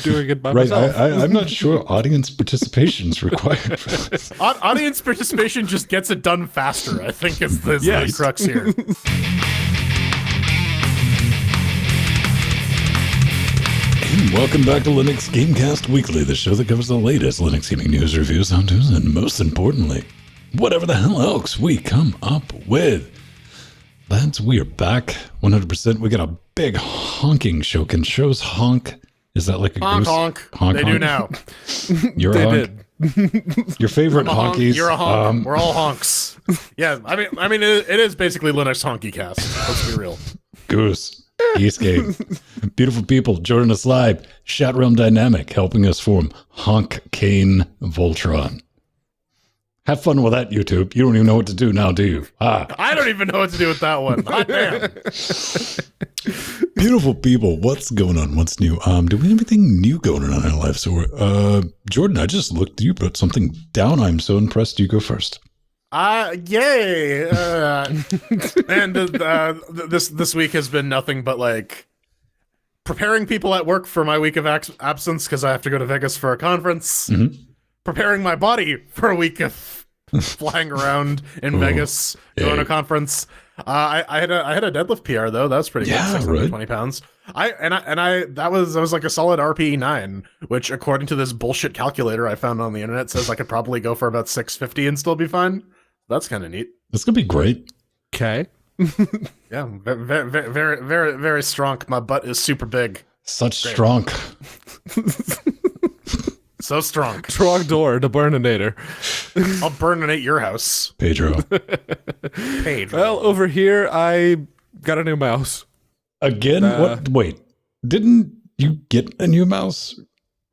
doing it by Right, myself. I'm not sure audience participation is required for this. Audience participation just gets it done faster, I think is the crux here. And welcome back to Linux Gamecast Weekly, the show that covers the latest Linux gaming news, reviews, how-tos, and most importantly, whatever the hell else we come up with. Lads, we are back 100%. We got a big honking show. Can shows honk? Is that like a Honk, goose? honk. Honk, They honk? do now. You're a honk. Your favorite I'm a honk, honkies. you're a honk. We're all honks. Yeah, I mean, it is basically Linux Honky Cast. Let's be real. Goose. Escape. Beautiful people joining us live. Chat Realm Dynamic helping us form Honkaine Voltron. Have fun with that, YouTube. You don't even know what to do now, do you? I don't even know what to do with that one. Hot damn. Beautiful people, what's going on? What's new? Do we have anything new going on in our lives? So, Jordan, I just looked. You put something down. I'm so impressed. You go first. Yay! And this week has been nothing but like preparing people at work for my week of absence because I have to go to Vegas for a conference. Mm-hmm. Preparing my body for a week of flying around in Vegas, going to a conference. I had a deadlift PR though. That was pretty good. 620 pounds. That was like a solid RPE 9, which according to this bullshit calculator I found on the internet says I could probably go for about 650 and still be fine. That's kind of neat. That's gonna be great. Okay. Yeah, very strong. My butt is super big. Such strong. So strong. Strong door, the Burninator. I'll burninate your house. Pedro. Well, over here, I got a new mouse. Again? What? Wait. Didn't you get a new mouse?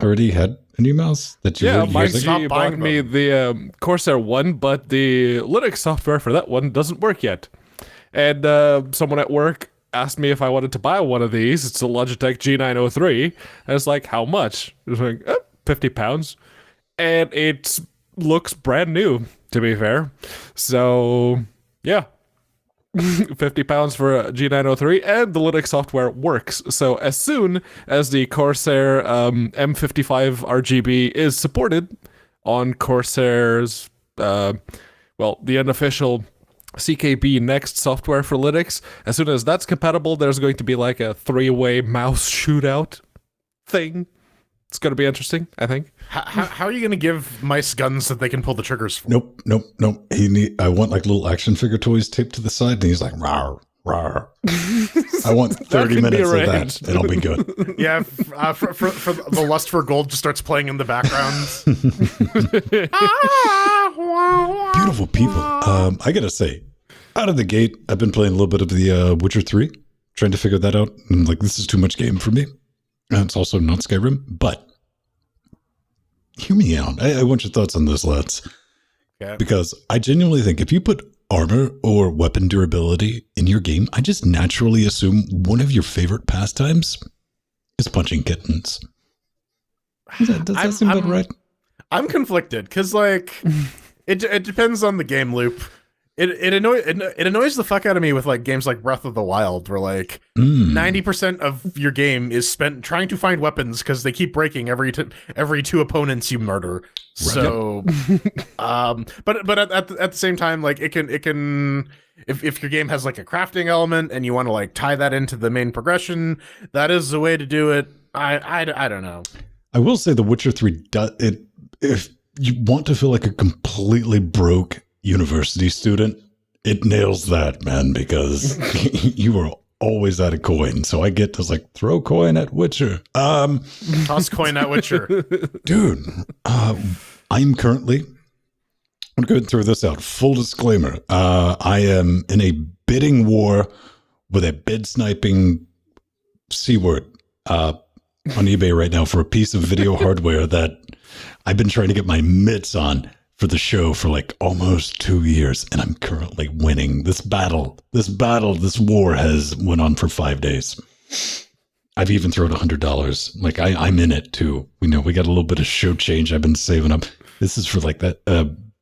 Already had a new mouse that you were using? Stop Mikey buying bought me the Corsair one, but the Linux software for that one doesn't work yet. And someone at work asked me if I wanted to buy one of these. It's a Logitech G903. And it's like, how much? It was like, £50. And it looks brand new, to be fair. So, yeah. £50 for a G903, and the Linux software works. So as soon as the Corsair M55 RGB is supported on Corsair's, the unofficial CKB Next software for Linux, as soon as that's compatible, there's going to be like a 3-way mouse shootout thing. It's going to be interesting, I think. How are you going to give mice guns that they can pull the triggers for? Nope. I want like little action figure toys taped to the side, and he's like, rawr, rawr. I want 30 minutes of that, and I'll be good. Yeah, for the Lust for Gold just starts playing in the background. Beautiful people. I gotta say, out of the gate, I've been playing a little bit of the Witcher 3, trying to figure that out. And like, this is too much game for me. And it's also not Skyrim, but hear me out. I want your thoughts on this, lads. Yeah. Because I genuinely think if you put armor or weapon durability in your game, I just naturally assume one of your favorite pastimes is punching kittens. Does that seem about right? I'm conflicted because, like, it depends on the game loop. It annoys the fuck out of me with like games like Breath of the Wild, where like 90% of your game is spent trying to find weapons because they keep breaking every 2 opponents you murder. So, but at the same time, like it can if your game has like a crafting element and you want to like tie that into the main progression, that is the way to do it. I don't know. I will say The Witcher 3 does it. If you want to feel like a completely broke university student, it nails that, man, because you are always out of coin. So I get to like throw coin at Witcher. Toss coin at Witcher. Dude, I'm currently, I'm going to throw this out. Full disclaimer. I am in a bidding war with a bid sniping C-word on eBay right now for a piece of video hardware that I've been trying to get my mitts on for the show for like almost 2 years, and I'm currently winning this battle. This war has went on for 5 days. I've even thrown $100. Like I'm in it too. We got a little bit of show change I've been saving up. This is for like that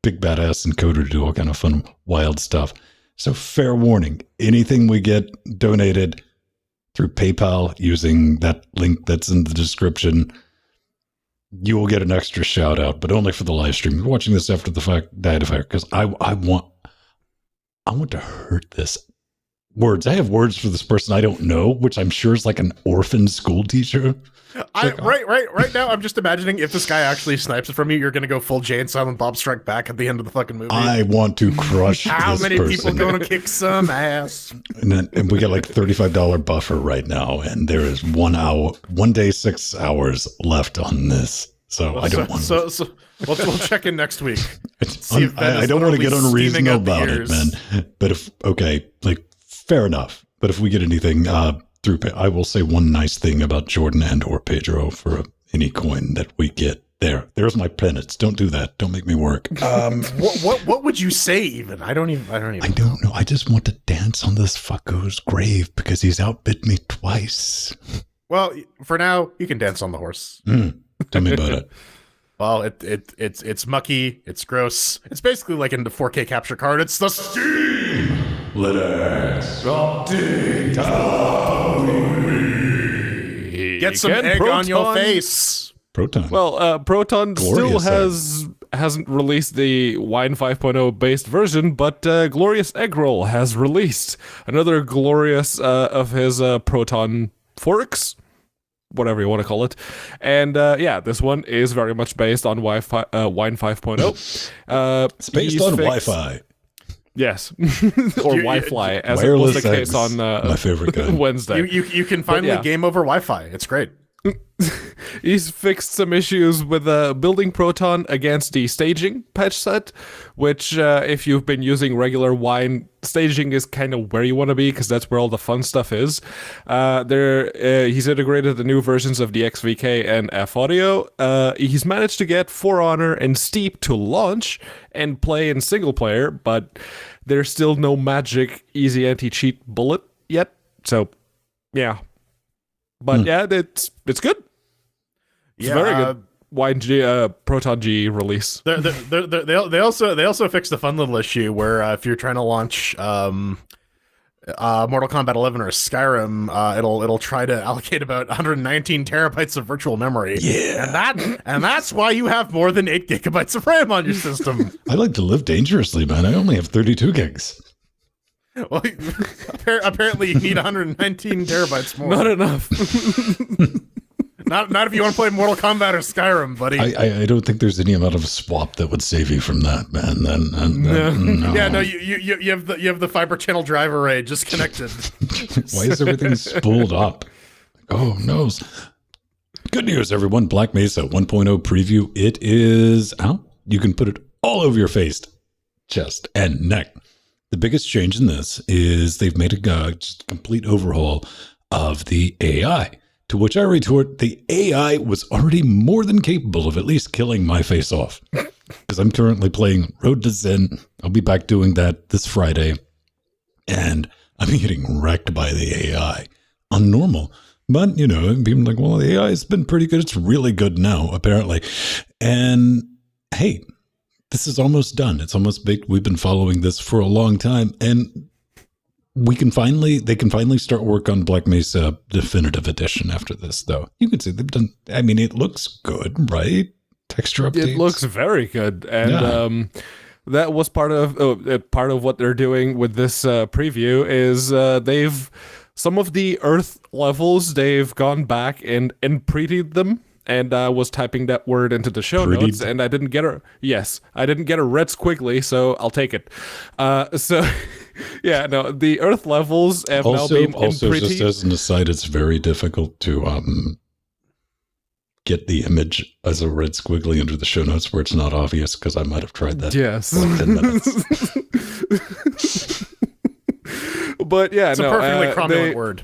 big badass encoder to do all kind of fun, wild stuff. So fair warning, anything we get donated through PayPal using that link that's in the description, you will get an extra shout out, but only for the live stream. You're watching this after the fact, because I want to hurt this. Words. I have words for this person I don't know, which I'm sure is like an orphan school teacher. Right now, I'm just imagining if this guy actually snipes it from you, you're gonna go full Jay and Silent Bob Strike Back at the end of the fucking movie. I want to crush How this many person. people gonna kick some ass? And we get like $35 buffer right now, and there is 1 day, 6 hours left on this. So I don't want to. So we'll check in next week. I don't want to get unreasonable about it, man. But fair enough. But if we get anything through, I will say one nice thing about Jordan and or Pedro for any coin that we get. There's my penance. Don't do that. Don't make me work. What would you say even? I don't know. I just want to dance on this fucko's grave because he's outbid me twice. Well, for now, you can dance on the horse. Tell me about it. Well, it's mucky, it's gross. It's basically like in the 4K capture card. It's the Steam Let's update. Get some egg on your face. Proton. Well, Proton Glorious still hasn't released the Wine 5.0 based version, but Glorious Egg Roll has released another glorious of his Proton forks, whatever you want to call it. And this one is very much based on Wine 5.0. It's based on Wi-Fi. Yes, or Wi-Fi, as it wireless was the case on my favorite guy. Wednesday. You can finally game over Wi-Fi. It's great. He's fixed some issues with building Proton against the staging patch set, which if you've been using regular Wine, staging is kind of where you want to be because that's where all the fun stuff is. He's integrated the new versions of DXVK and F-Audio. He's managed to get For Honor and Steep to launch and play in single player, but there's still no magic easy anti-cheat bullet yet. So, yeah. But it's good. It's very good. Wine G, Proton G release. They also fixed a fun little issue where if you're trying to launch Mortal Kombat 11 or Skyrim, it'll try to allocate about 119 terabytes of virtual memory. Yeah, and that's why you have more than 8 gigabytes of RAM on your system. I like to live dangerously, man. I only have 32 gigs. Well, apparently you need 119 terabytes more. Not enough. Not if you want to play Mortal Kombat or Skyrim, buddy. I don't think there's any amount of swap that would save you from that, man. No. Yeah, no, you have the fiber channel drive array just connected. Why is everything spooled up? Oh no. Good news, everyone. Black Mesa 1.0 preview. It is out. You can put it all over your face, chest, and neck. The biggest change in this is they've made a just complete overhaul of the AI, to which I retort, the AI was already more than capable of at least killing my face off. Because I'm currently playing Road to Zen. I'll be back doing that this Friday. And I'm getting wrecked by the AI on normal. But, people like, well, the AI has been pretty good. It's really good now, apparently. And, hey, this is almost done. It's almost baked. We've been following this for a long time, and they can finally start work on Black Mesa Definitive Edition after this, though. You can see they've done, it looks good, right? Texture updates. It looks very good. And that was part of what they're doing with this preview is some of the Earth levels, they've gone back and prettied them. And I was typing that word into the show notes, and I didn't get a red squiggly, so I'll take it. The Earth levels have now been also just as an aside, it's very difficult to get the image as a red squiggly under the show notes where it's not obvious, because I might have tried that. Yes. For like 10 minutes. But yeah, it's a perfectly cromulent word.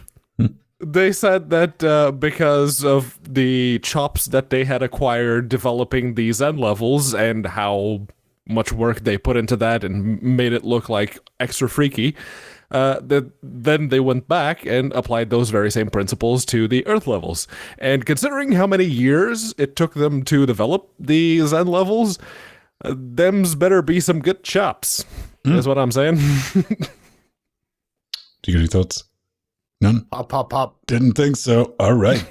They said that because of the chops that they had acquired developing these end levels and how much work they put into that and made it look like extra freaky, then they went back and applied those very same principles to the Earth levels. And considering how many years it took them to develop these end levels, them's better be some good chops. Is what I'm saying. Do you get any thoughts? None? Pop. Didn't think so. All right.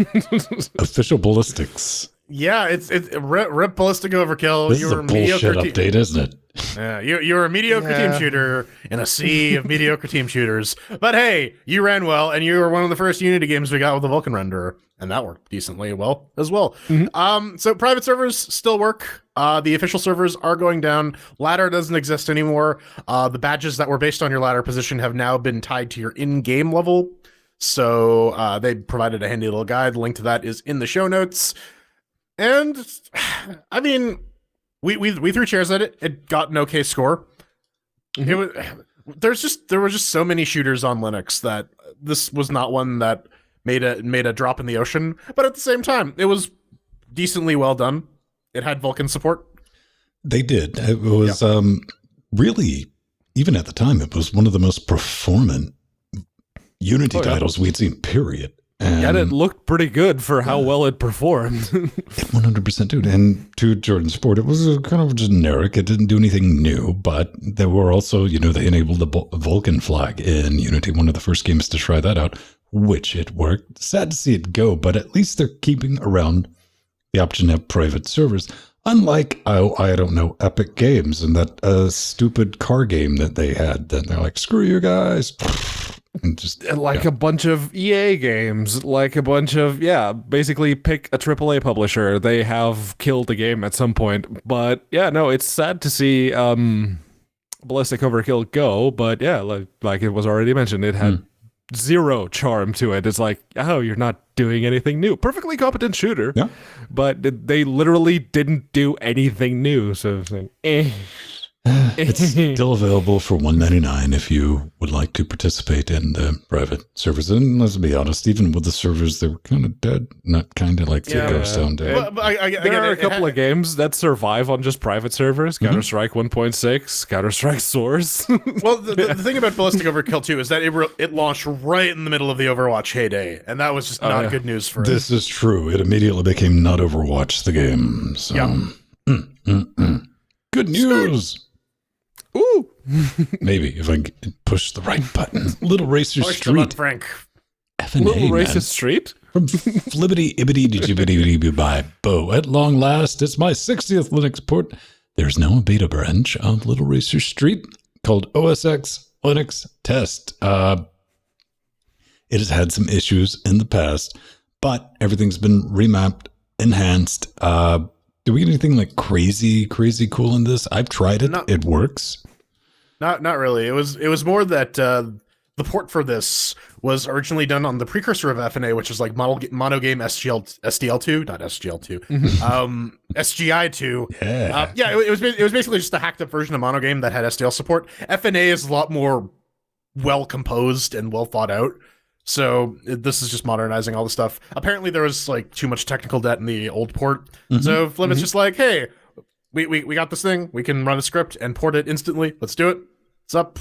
Official ballistics. Yeah, it's rip Ballistic Overkill. This is a bullshit update, isn't it? Yeah, you're a mediocre team shooter in a sea of mediocre team shooters. But hey, you ran well, and you were one of the first Unity games we got with the Vulkan renderer, and that worked decently well as well. So private servers still work. The official servers are going down. Ladder doesn't exist anymore. The badges that were based on your ladder position have now been tied to your in-game level. So they provided a handy little guide. The link to that is in the show notes. And I mean, we threw chairs at it. It got an okay score. It was there were just so many shooters on Linux that this was not one that made a drop in the ocean. But at the same time, it was decently well done. It had Vulkan support. They did. It was really, even at the time, it was one of the most performant Unity titles we'd seen, period. And it looked pretty good for how well it performed. 100% dude. And to Jordan's support, it was kind of generic. It didn't do anything new, but there were also, they enabled the Vulkan flag in Unity, one of the first games to try that out, which it worked. Sad to see it go, but at least they're keeping around the option to have private servers. Unlike, I don't know, Epic Games and that stupid car game that they had. That they're like, screw you guys. And just a bunch of EA games, like a bunch of, basically pick a AAA publisher. They have killed the game at some point. But yeah, no, it's sad to see Ballistic Overkill go. But yeah, like it was already mentioned, it had zero charm to it. It's like, oh, you're not doing anything new. Perfectly competent shooter. Yeah. But they literally didn't do anything new. So it's like, It's still available for $1.99 if you would like to participate in the private servers. And let's be honest, even with the servers, they were kind of dead. Not kind of like the Ghost Town dead. There are a couple of games that survive on just private servers. Counter-Strike 1.6, Counter-Strike Source. Well, the thing about Ballistic Overkill, too, is that it launched right in the middle of the Overwatch heyday. And that was just not good news for it. This is true. It immediately became not Overwatch, the game. So, good news. Ooh. Maybe if I push the right button. Little Racer Street. Frank. Little Racer Street? From Flibbity Ibbity Digibbity by Bo. At long last, it's my 60th Linux port. There's now a beta branch of Little Racer Street called OSX Linux Test. It has had some issues in the past, but everything's been remapped, enhanced. Do we get anything like crazy cool in this? I've tried it. It works. Not really. It was more that the port for this was originally done on the precursor of FNA, which is like mono game SDL2, not SGL2, SGI2. Yeah. It was basically just a hacked up version of mono game that had SDL support. FNA is a lot more well composed and well thought out. So this is just modernizing all the stuff. Apparently there was like too much technical debt in the old port. So Flibbit's just like, hey, we got this thing. We can run a script and port it instantly. Let's do it. It's up.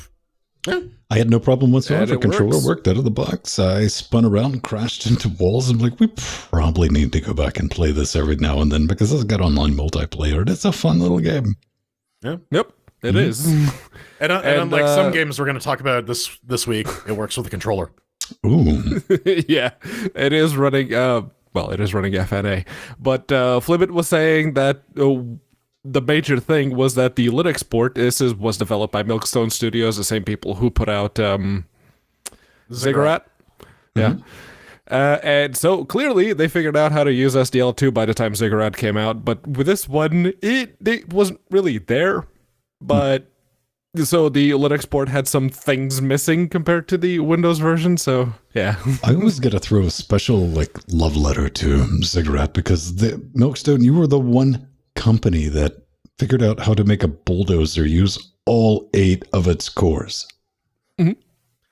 Yeah. I had no problem whatsoever. Controller worked out of the box. I spun around and crashed into walls. I'm like, we probably need to go back and play this every now and then because it's got online multiplayer and it's a fun little game. Yeah. Yep. It is. And unlike some games we're going to talk about this week, it works with a controller. Ooh. Yeah, it is running, it is running FNA. But Flibbit was saying that the major thing was that the Linux port was developed by Milkstone Studios, the same people who put out Ziggurat. Yeah. And so clearly they figured out how to use SDL2 by the time Ziggurat came out. But with this one, it wasn't really there. But so the Linux port had some things missing compared to the Windows version, so yeah. I always got to throw a special love letter to Ziggurat because Milkstone, you were the one company that figured out how to make a bulldozer use all 8 of its cores.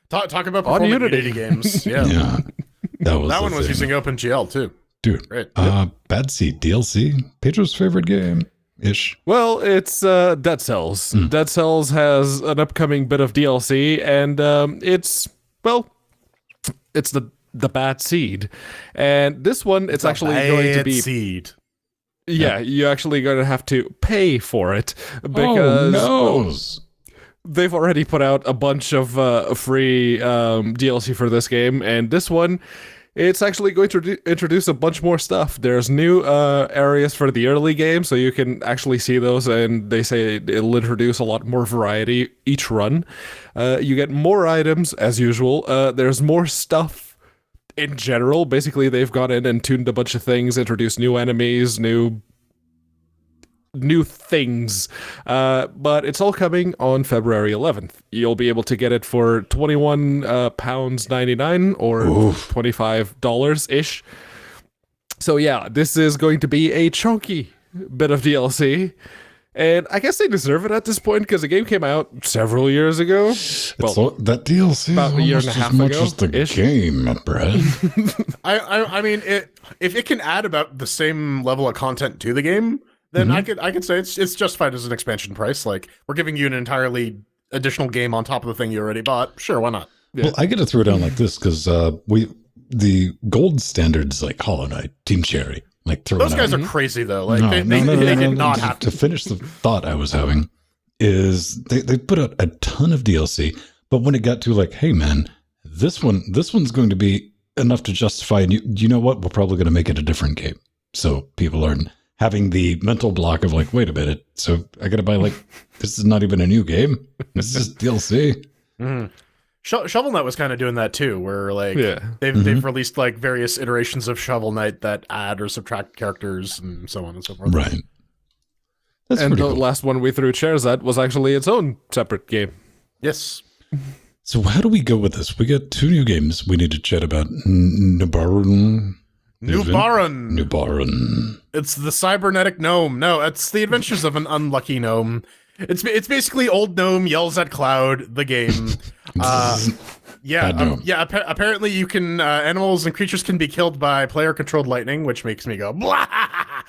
Talk about performing Unity games. Yeah. That one was using OpenGL too. Dude, great. Bad Seed DLC, Pedro's favorite game. Ish. Well, it's Dead Cells. Dead Cells has an upcoming bit of DLC, and it's the Bad Seed. And this one, it's actually going to be seed. Yeah, you're actually going to have to pay for it because they've already put out a bunch of free DLC for this game, and this one, It's actually going to introduce a bunch more stuff. There's new areas for the early game, so you can actually see those, and they say it'll introduce a lot more variety each run. You get more items, as usual. There's more stuff in general. Basically, they've gone in and tuned a bunch of things, introduced new enemies, new things, but it's all coming on February 11th. You'll be able to get it for £21.99 or $25-ish. So yeah, this is going to be a chunky bit of DLC, and I guess they deserve it at this point because the game came out several years ago. Well, that DLC about a year and a half ago, as the game, Brad. I mean, if it can add about the same level of content to the game, then I could say it's justified as an expansion price. Like, we're giving you an entirely additional game on top of the thing you already bought. Sure, why not? Yeah. Well, I got to throw it down like this because the gold standards like Hollow Knight, Team Cherry, like those guys are crazy though. Like they did not have to finish the thought I was having. Is they put out a ton of DLC, but when it got to like, hey man, this one's going to be enough to justify. And you know what? We're probably going to make it a different game, so people aren't having the mental block of like, wait a minute, so I gotta buy like, this is not even a new game. This is DLC. Shovel Knight was kind of doing that too, where like they've released like various iterations of Shovel Knight that add or subtract characters and so on and so forth. Right. That's and the cool. last one we threw chairs at was actually its own separate game. Yes. So how do we go with this? We got 2 new games we need to chat about. Nubarron. It's the cybernetic gnome. No, it's the adventures of an unlucky gnome. It's basically old gnome yells at cloud. The game. Apparently, you can animals and creatures can be killed by player-controlled lightning, which makes me go blah.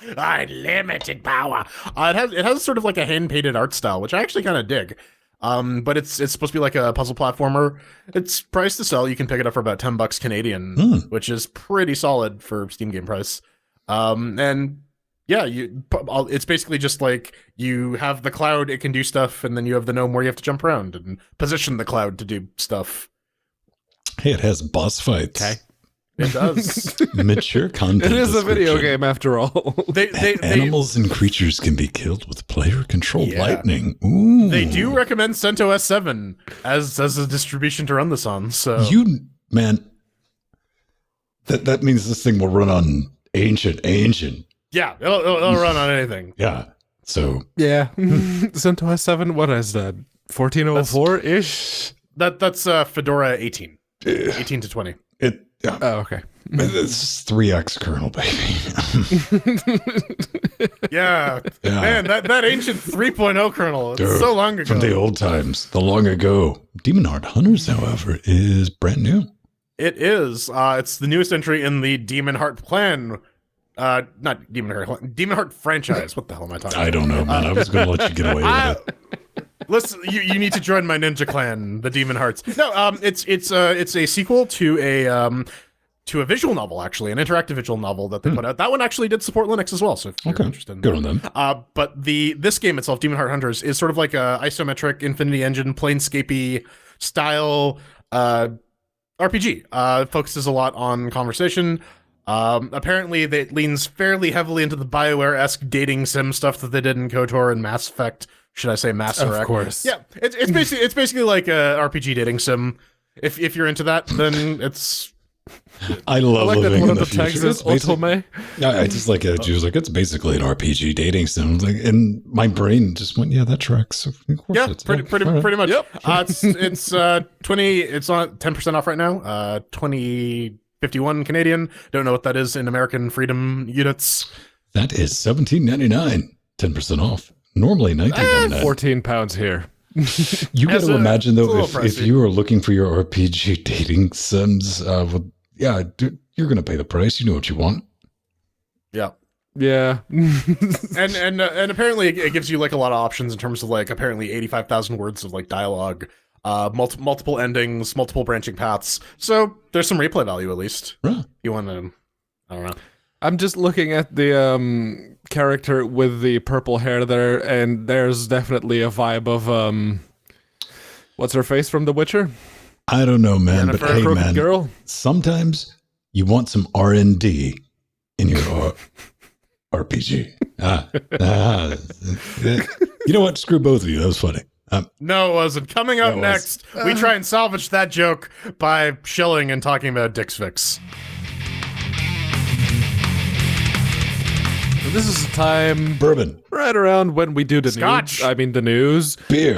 Unlimited power. It has sort of like a hand-painted art style, which I actually kind of dig. But it's supposed to be like a puzzle platformer. It's priced to sell. You can pick it up for about $10 Canadian, which is pretty solid for Steam game price. And yeah, it's basically just like you have the cloud, it can do stuff, and then you have the gnome where you have to jump around and position the cloud to do stuff. Hey, it has boss fights. Okay. It does. Mature content. It is a video game after all. Animals and creatures can be killed with player-controlled lightning. Ooh. They do recommend CentOS 7 as a distribution to run this on. So man, that means this thing will run on ancient. Yeah, it'll run on anything. Yeah. So yeah, CentOS 7. What is that? 1404-ish. That's Fedora 18 to 20. Yeah. Oh, okay. It's 3x kernel, baby. Yeah. Man, that ancient 3.0 kernel. It's so long ago. From the old times, the long ago. Demonheart Hunters, however, is brand new. It is. It's the newest entry in the Demonheart clan. Not Demonheart franchise. What the hell am I talking about? I don't know, man. I was going to let you get away with it. Listen, you need to join my ninja clan, the Demonhearts. No, it's a sequel to a visual novel, actually, an interactive visual novel that they put out. That one actually did support Linux as well, so if you're interested in good on them. But this game itself, Demonheart Hunters, is sort of like a isometric Infinity Engine Planescape-y style RPG. It focuses a lot on conversation. Apparently, it leans fairly heavily into the BioWare-esque dating sim stuff that they did in KOTOR and Mass Effect. Should I say Mass Effect? Of course. Yeah, it's basically like a RPG dating sim. If you're into that, then it's. I love like living that one in of the the tags future. is Otome. I just like it. She was like, it's basically an RPG dating sim. Like, and my brain just went, yeah, that tracks. Of course Yeah, it's pretty much. Yep. It's 20. It's on 10% off right now. 2051 Canadian. Don't know what that is in American freedom units. That is $17.99, 10% off. Normally $19.99. £14 here. You got to imagine though, if pricey. you are looking for your RPG dating sims, you're going to pay the price. You know what you want. Yeah. Yeah. and apparently it gives you like a lot of options in terms of like apparently 85,000 words of like dialogue, multiple endings, multiple branching paths. So there's some replay value at least. Right. You want to, I don't know. I'm just looking at the character with the purple hair there, and there's definitely a vibe of what's her face from The Witcher? I don't know, man, Jennifer but hey, Crooked man, Girl. sometimes you want some R&D in your RPG. You know what? Screw both of you. That was funny. No, it wasn't. Coming up next, we try and salvage that joke by shilling and talking about DXVK. This is a time Bourbon. right around when we do the Scotch. news. I mean, the news. Beer.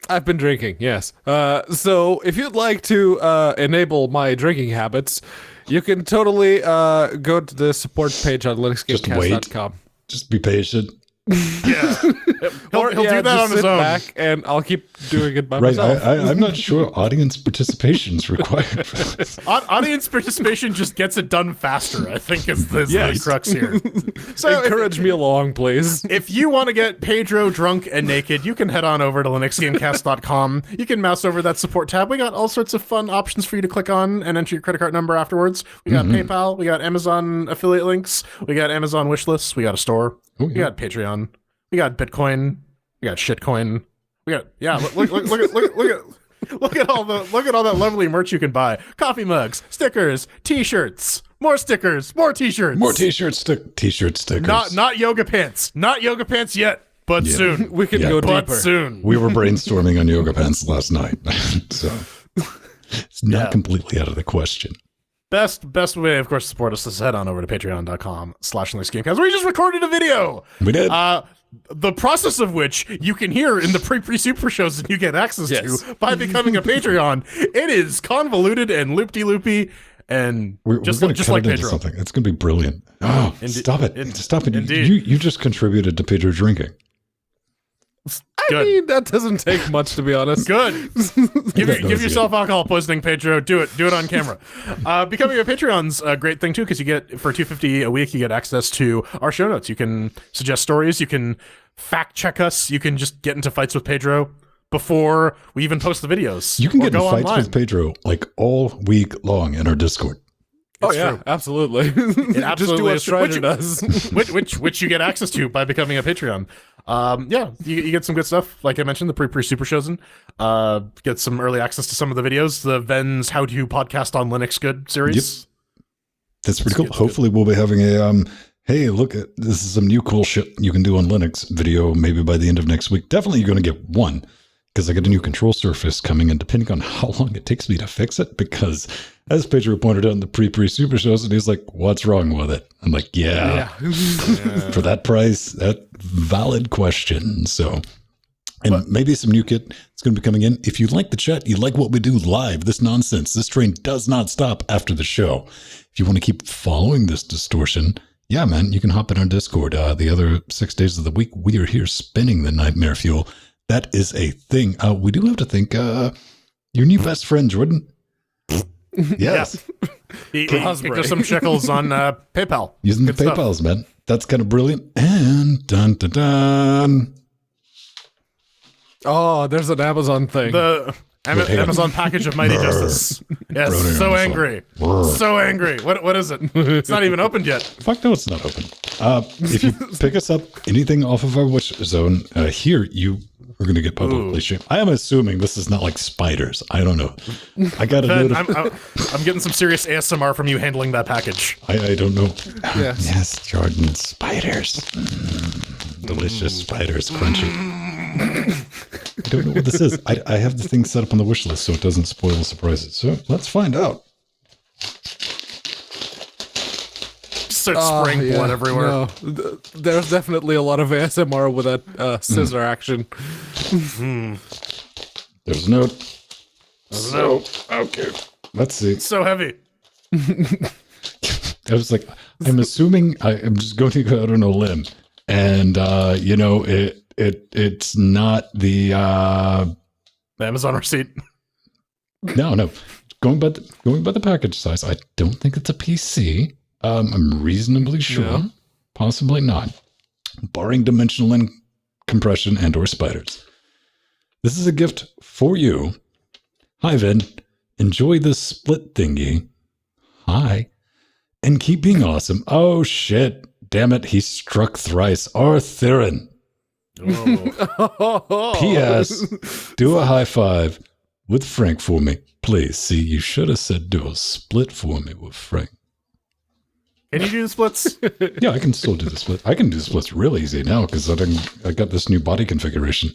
I've been drinking, yes. So if you'd like to enable my drinking habits, you can totally go to the support page on linuxgamecast.com. Just be patient. Yeah. He'll do that on his own. Back and I'll keep doing it by Right. myself. I'm not sure audience participation is required for this. Audience participation just gets it done faster, I think is the crux here. So encourage me along, please. if you want to get Pedro drunk and naked, you can head on over to linuxgamecast.com. You can mouse over that support tab. We got all sorts of fun options for you to click on and enter your credit card number afterwards. We got PayPal. We got Amazon affiliate links. We got Amazon wish lists. We got a store. Oh, We got Patreon. We got Bitcoin. We got shitcoin. We got look at all that lovely merch you can buy. Coffee mugs, stickers, t-shirts, more stickers, more t-shirts. More t-shirt stickers. Not yoga pants. Not yoga pants yet, but soon. We can Yeah. go But deeper. soon. We were brainstorming on yoga pants last night, so it's not Yeah. completely out of the question. Best way, of course, to support us is head on over to patreon.com/linuxgamecast, where we just recorded a video. We did. The process of which you can hear in the pre-super shows that you get access to by becoming a Patreon. It is convoluted and loopy-loopy and We're just going to cut like it into Pedro. something. It's going to be brilliant. Oh, stop it. Stop it. Indeed. You just contributed to Pedro drinking. I Good. mean, that doesn't take much, to be honest. Good. Give yourself alcohol poisoning, Pedro. Do it on camera. Becoming a Patreon's a great thing too, because you get for $2.50 a week, you get access to our show notes. You can suggest stories. You can fact check us. You can just get into fights with Pedro before we even post the videos. You can or get in go fights online. with Pedro like all week long in our Discord. Oh, It's yeah, true. absolutely. It absolutely Just do what is. Strider does. which you get access to by becoming a Patreon. You get some good stuff. Like I mentioned, the pre-super shows in. Get some early access to some of the videos. The Ven's How To Podcast on Linux Good series. That's pretty cool. good, Hopefully we'll be having a, hey, look, this is some new cool shit you can do on Linux video maybe by the end of next week. Definitely you're going to get one because I got a new control surface coming in depending on how long it takes me to fix it because as Pedro pointed out in the pre-super shows, and he's like, what's wrong with it? I'm like, yeah. For that price, that valid question. So, and maybe some new kit is going to be coming in. If you like the chat, you like what we do live, this nonsense, this train does not stop after the show. If you want to keep following this distortion, yeah, man, you can hop in our Discord. The other 6 days of the week, we are here spinning the nightmare fuel. That is a thing. We do have to thank your new best friend, Jordan. Yes. He kicked us some shekels on PayPal. Using Good the stuff. PayPals, man. That's kind of brilliant. And dun dun dun. Oh, there's an Amazon thing. The Amazon package of Mighty Justice. Yes, Brother so Amazon. angry. Brr. So angry. What is it? It's not even opened yet. Fuck no, it's not open. If you pick us up anything off of our wish zone, here you are going to get publicly shamed. I am assuming this is not like spiders. I don't know. I got a Ben, note. I'm getting some serious ASMR from you handling that package. I don't know. Yes. Yes, Jordan. Spiders. Delicious spiders. Crunchy. I don't know what this is. I have the thing set up on the wish list so it doesn't spoil the surprises. So let's find out. Start spraying blood everywhere. No. There's definitely a lot of ASMR with that scissor action. There's a note. Okay. Let's see. So heavy. I was like, I'm assuming I'm just going to go out on a limb. And, it's not the, The Amazon receipt. no. Going by the package size, I don't think it's a PC. I'm reasonably sure. No. Possibly not. Barring dimensional compression and or spiders. This is a gift for you. Hi, Vin. Enjoy this split thingy. Hi. And keep being awesome. Oh, shit. Damn it. He struck thrice. RTheren. Oh. P.S. Do a high five with Frank for me, please. See, you should have said do a split for me with Frank. Can you do the splits? Yeah, I can still do the split. I can do the splits real easy now because I got this new body configuration.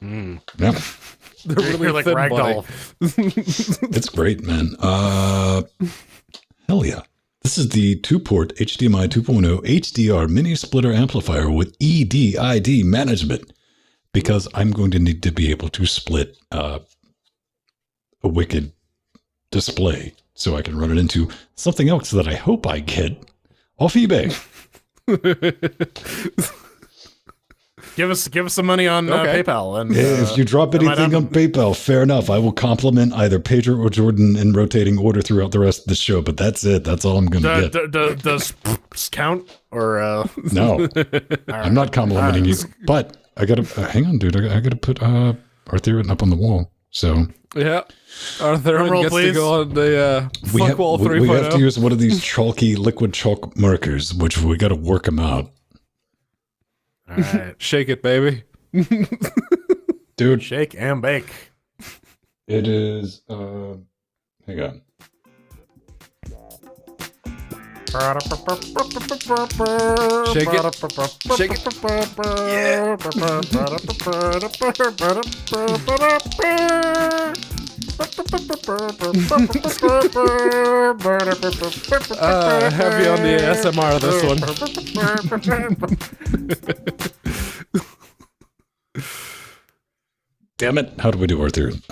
Yeah. They're really You're like thin ragdoll. It's great, man. Hell yeah. This is the 2-port HDMI 2.0 HDR mini splitter amplifier with EDID management because I'm going to need to be able to split a wicked display so I can run it into something else that I hope I get off eBay. Give us some money on PayPal. And If you drop anything on PayPal, fair enough. I will compliment either Pedro or Jordan in rotating order throughout the rest of the show, but that's it. That's all I'm going to get. Does count? Or No, I'm not complimenting you, but I got to hang on, dude. I got to put RTheren up on the wall. So Yeah. RTheren gets to go on the fuck wall 3.0. We have to use one of these chalky liquid chalk markers, which we got to work them out. all right, Shake it, baby. Dude, shake and bake. it is, hang on. Shake it. Shake it. Heavy on the ASMR this one. Damn it. How do we do RTheren?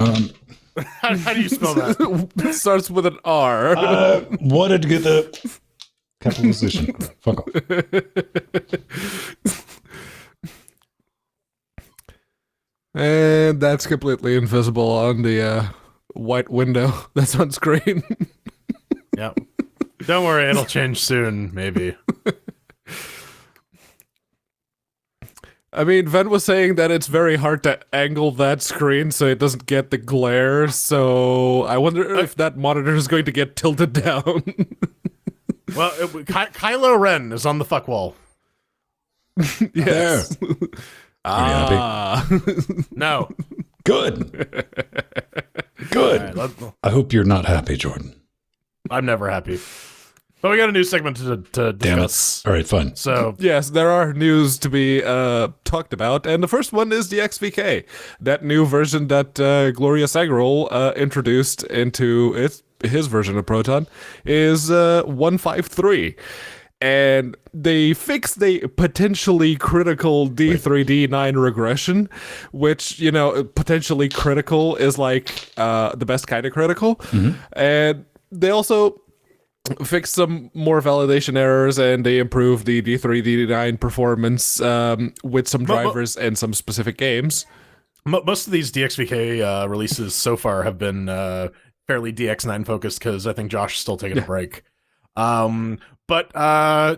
How do you spell that? It starts with an R. Wanted to get the capitalization. Fuck off. And that's completely invisible on the white window that's on screen. Yep. Don't worry, it'll change soon, maybe. I mean, Ven was saying that it's very hard to angle that screen so it doesn't get the glare, so I wonder if that monitor is going to get tilted down. Well, Kylo Ren is on the fuck wall. Yes. No. Good. Good. All right, I hope you're not happy, Jordan. I'm never happy. But we got a new segment to Damn discuss. it. All right, fine. So Yes, there are news to be talked about, and the first one is DXVK, that new version that Gloria Sagrol introduced into his version of Proton is 153. And they fixed the potentially critical D3D9 regression, which, you know, potentially critical is like the best kind of critical. And they also fixed some more validation errors, and they improved the D3, D9 performance with some drivers and some specific games. Most of these DXVK releases so far have been fairly DX9 focused because I think Josh is still taking a break. But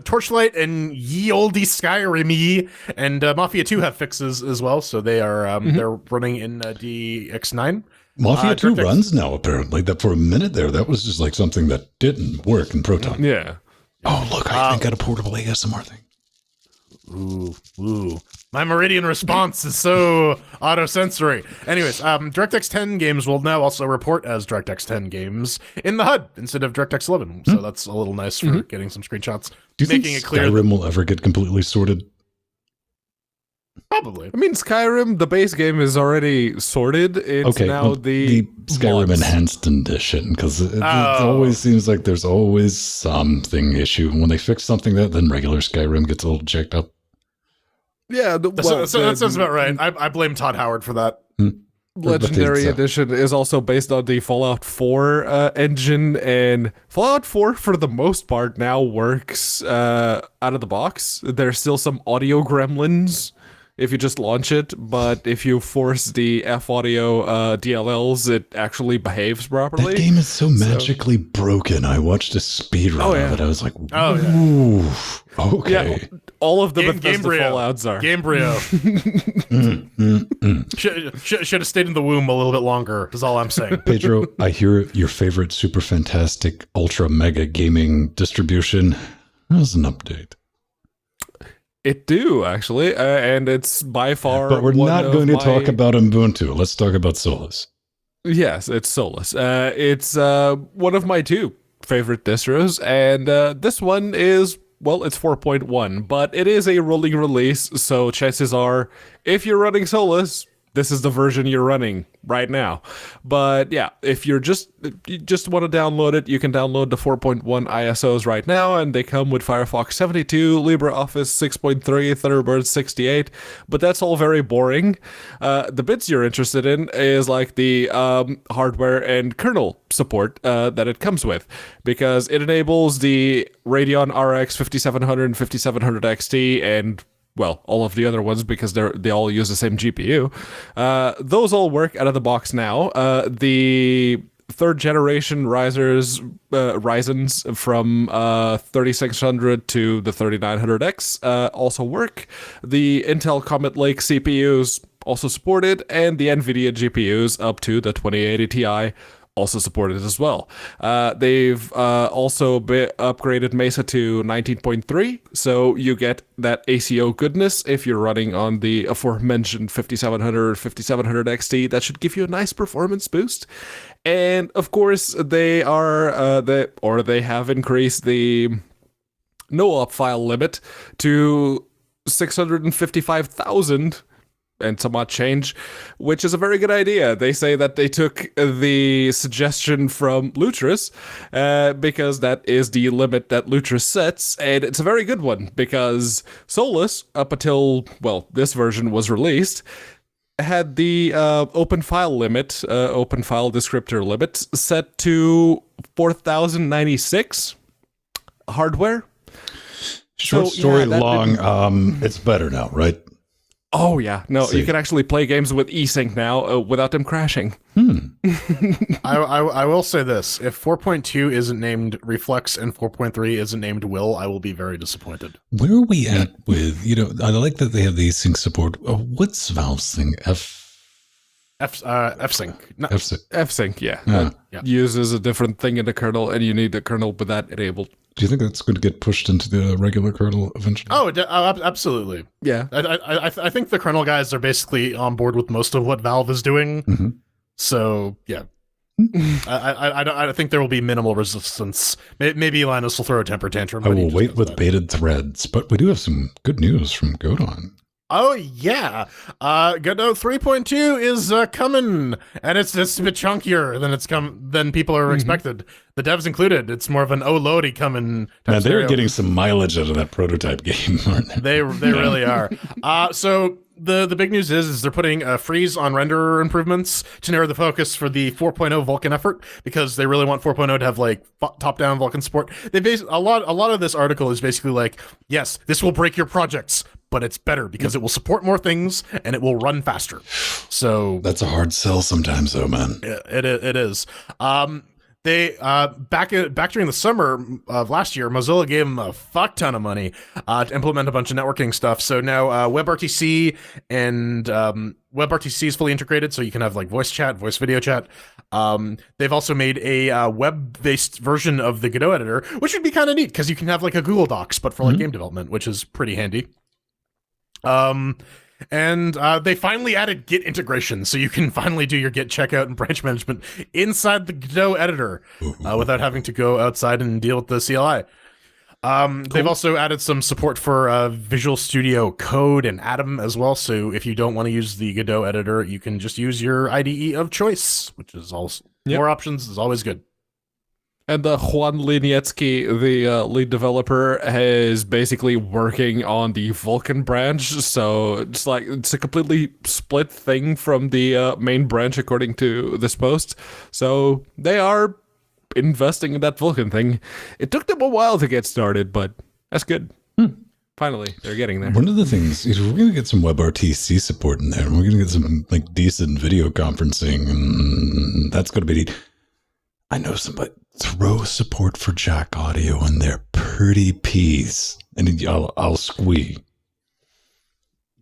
Torchlight and ye olde Skyrim and Mafia 2 have fixes as well, so they are they're running in DX9. Mafia 2 runs now, apparently. That for a minute there, that was just like something that didn't work in Proton. Yeah. Oh, look, I think I got a portable ASMR thing. Ooh. My Meridian response is so auto-sensory. Anyways, DirectX 10 games will now also report as DirectX 10 games in the HUD instead of DirectX 11. So that's a little nice for getting some screenshots. Do you think Skyrim will ever get completely sorted? Probably. I mean, Skyrim, the base game is already sorted. It's now the Skyrim mods. Enhanced Edition, because it always seems like there's always something issue. When they fix something, then regular Skyrim gets a little jacked up. Yeah, That sounds about right. I blame Todd Howard for that. Legendary Edition is also based on the Fallout 4 engine, and Fallout 4, for the most part, now works out of the box. There's still some audio gremlins if you just launch it, but if you force the F-Audio DLLs, it actually behaves properly. That game is so magically broken. I watched a speedrun of it. I was like, ooh, okay. Yeah, all of the Bethesda Gamebryo. Fallouts are. Gamebryo. Should have stayed in the womb a little bit longer, is all I'm saying. Pedro, I hear your favorite super fantastic ultra mega gaming distribution has an update. It do, actually, and it's by far But we're one not of going to my- talk about Ubuntu. Let's talk about Solus. Yes, it's Solus. It's one of my two favorite distros, and this one is, well, it's 4.1, but it is a rolling release, so chances are, if you're running Solus, this is the version you're running right now. But yeah, if you just want to download it, you can download the 4.1 ISOs right now, and they come with Firefox 72, LibreOffice 6.3, Thunderbird 68, but that's all very boring. The bits you're interested in is like the hardware and kernel support that it comes with, because it enables the Radeon RX 5700 and 5700 XT and, well, all of the other ones, because they all use the same GPU. Those all work out of the box now. The third generation Ryzens from 3600 to the 3900X also work. The Intel Comet Lake CPUs also supported, and the NVIDIA GPUs up to the 2080 Ti also supported as well. They've also upgraded Mesa to 19.3, so you get that ACO goodness if you're running on the aforementioned 5700, 5700 XT. That should give you a nice performance boost. And of course, they have increased the no-op file limit to 655,000 and some odd change, which is a very good idea. They say that they took the suggestion from Lutris, because that is the limit that Lutris sets, and it's a very good one, because Solus, up until, well, this version was released, had the open file limit, open file descriptor limit, set to 4096 hardware. Short story long, it's better now, right? Oh, yeah. No, you can actually play games with eSync now without them crashing. I will say this. If 4.2 isn't named Reflex and 4.3 isn't named Will, I will be very disappointed. Where are we at with, I like that they have the sync support. What's Valve's thing? F-Sync. No, F-Sync, yeah. Uses a different thing in the kernel, and you need the kernel with that enabled. Do you think that's going to get pushed into the regular kernel eventually? Oh, absolutely. Yeah. I think the kernel guys are basically on board with most of what Valve is doing. Mm-hmm. So, yeah. I think there will be minimal resistance. Maybe Linus will throw a temper tantrum. I will wait with bated threads, but we do have some good news from GODOT. Oh, yeah. GODOT 3.2 is coming, and it's a bit chunkier than people are expected. The devs included. It's more of an lordy coming. Man, they're getting some mileage out of that prototype game, aren't they? They really are. So the big news is they're putting a freeze on render improvements to narrow the focus for the 4.0 Vulkan effort, because they really want 4.0 to have like top-down Vulkan support. A lot of this article is basically like, yes, this will break your projects, but it's better because it will support more things and it will run faster. So that's a hard sell sometimes, though, man. It is. They back during the summer of last year, Mozilla gave them a fuck ton of money to implement a bunch of networking stuff. So now WebRTC and WebRTC is fully integrated, so you can have like voice video chat. They've also made a web-based version of the Godot editor, which would be kind of neat because you can have like a Google Docs, but for like game development, which is pretty handy. And they finally added Git integration, so you can finally do your Git checkout and branch management inside the Godot editor without having to go outside and deal with the CLI. Cool. They've also added some support for Visual Studio Code and Atom as well, so if you don't want to use the Godot editor, you can just use your IDE of choice, which is also more options is always good. And Juan Linietsky, the lead developer, is basically working on the Vulkan branch, so it's a completely split thing from the main branch, according to this post. So they are investing in that Vulkan thing. It took them a while to get started, but that's good. Finally, they're getting there. One of the things is we're going to get some WebRTC support in there, and we're going to get some like decent video conferencing, and that's going to be. I know somebody. Throw support for Jack Audio in there, pretty peas, and I'll squee.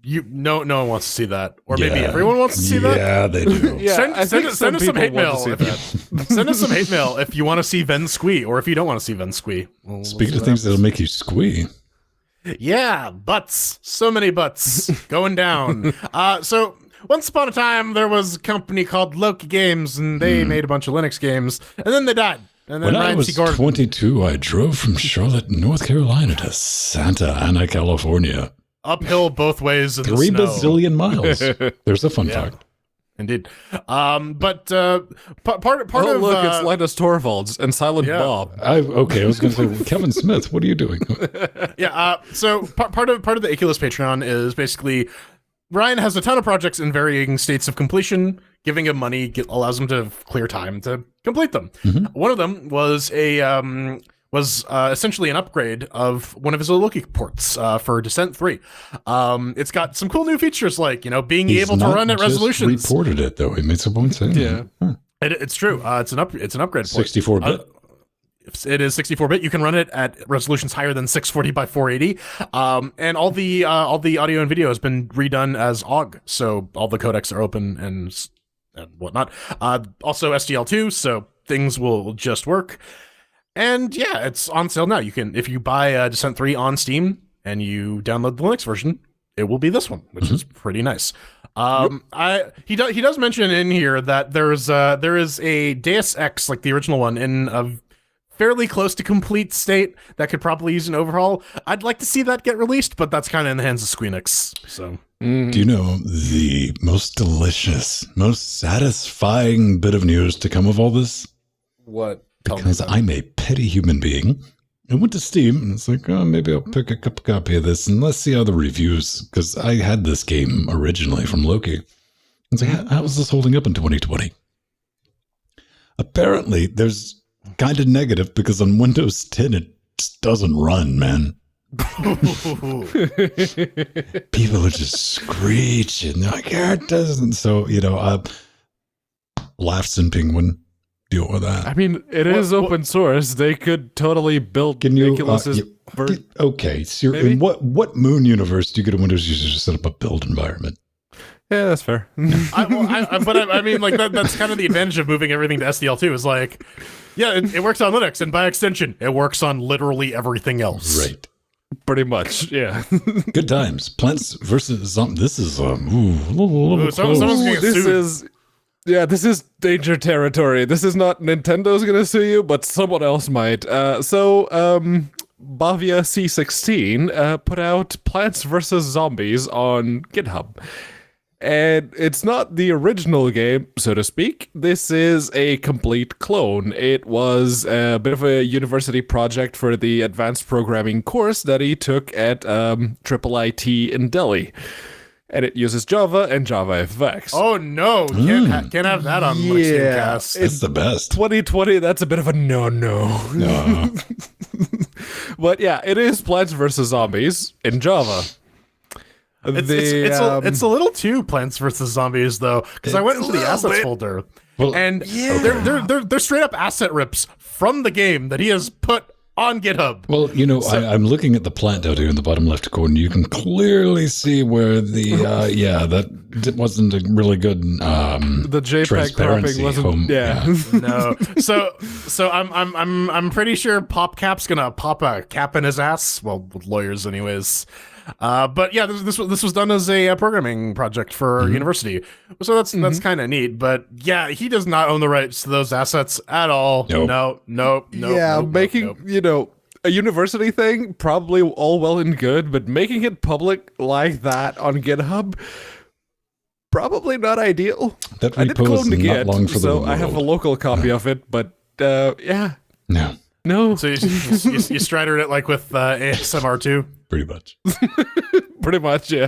No one wants to see that, or maybe everyone wants to see that. Yeah, they do. Send us some hate mail. Send us some hate mail if you want to see Ven squee, or if you don't want to see Ven squee. Speaking of things that'll make you squee. Yeah, butts. So many butts going down. So once upon a time, there was a company called Loki Games, and they made a bunch of Linux games, and then they died. And then When I Ryan was C. Gordon, 22, I drove from Charlotte, North Carolina to Santa Ana, California. uphill both ways in 3 the snow. bazillion miles. There's a fun fact. Indeed. But part Oh, of look, it's Linus Torvalds and Silent yeah. Bob. I was going to say, Kevin Smith, what are you doing? So part of the Aculus Patreon is basically Ryan has a ton of projects in varying states of completion. Giving him money allows him to clear time to complete them. One of them was essentially an upgrade of one of his Loki ports for Descent 3. It's got some cool new features like, being able to run at resolutions. He reported it, though. He made some points saying that. Yeah. It's true. It's an upgrade port. 64-bit. It is 64-bit. You can run it at resolutions higher than 640 by 480, and all the audio and video has been redone as OGG, so all the codecs are open and whatnot. Also SDL2, so things will just work. And yeah, it's on sale now. You can, if you buy Descent 3 on Steam and you download the Linux version, it will be this one, which is pretty nice. He does mention in here that there is a Deus Ex, like the original one, in a fairly close to complete state that could probably use an overhaul. I'd like to see that get released, but that's kind of in the hands of Squeenix. So, do you know the most delicious, most satisfying bit of news to come of all this? What? Because I'm a petty human being. I went to Steam and it's like, oh, maybe I'll pick a copy of this and let's see how the reviews. Because I had this game originally from Loki. It's like, how is this holding up in 2020? Apparently, there's kind of negative because on Windows 10 it just doesn't run, man. People are just screeching. They're like, yeah, it doesn't. So, Laughs and Penguin deal with that. I mean, it is open source. They could totally build Aculus's version. Okay, so in what Moon universe do you get a Windows user to set up a build environment? Yeah, that's fair. I mean, like that's kind of the advantage of moving everything to SDL2 is like, yeah, it works on Linux, and by extension, it works on literally everything else. Right. Pretty much, yeah. Good times. Plants versus Zombies. This is Someone's gonna get sued. This is danger territory. This is not Nintendo's gonna sue you, but someone else might. Bavia C16 put out Plants vs. Zombies on GitHub. And it's not the original game, so to speak. This is a complete clone. It was a bit of a university project for the advanced programming course that he took at IIIT in Delhi. And it uses Java and JavaFX. Oh no, can't have that on GameCast. It's the best. 2020, that's a bit of a no. But yeah, it is Plants vs. Zombies in Java. It's a little too Plants vs. Zombies though, because I went into the assets folder, and they're straight up asset rips from the game that he has put on GitHub. Well, I'm looking at the plant out here in the bottom left corner. You can clearly see where the that wasn't a really good the JPEG cropping wasn't No. So I'm pretty sure PopCap's gonna pop a cap in his ass. Well, with lawyers anyways. But yeah, this was done as a programming project for university, so that's kind of neat. But yeah, he does not own the rights to those assets at all. Nope. No. Yeah, making a university thing, probably all well and good, but making it public like that on GitHub, probably not ideal. That I did repo clone is to not Git, long for the so world. I have a local copy of it. But yeah, No, So you stridered it like with ASMR2. pretty much. pretty much, yeah.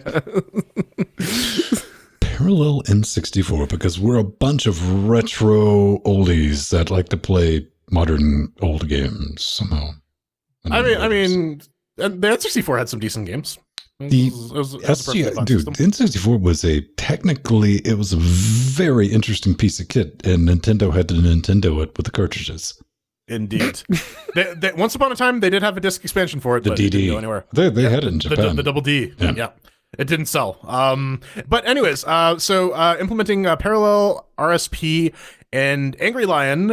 Parallel N64, because we're a bunch of retro oldies that like to play modern old games somehow. I mean, the N64 had some decent games. The N64 was it was a very interesting piece of kit, and Nintendo had to Nintendo it with the cartridges. Indeed. they, once upon a time, they did have a disc expansion for it, but DD. it didn't go anywhere. They had it in Japan. The double D. Yeah. It didn't sell. But anyways, implementing parallel RSP and Angry Lion,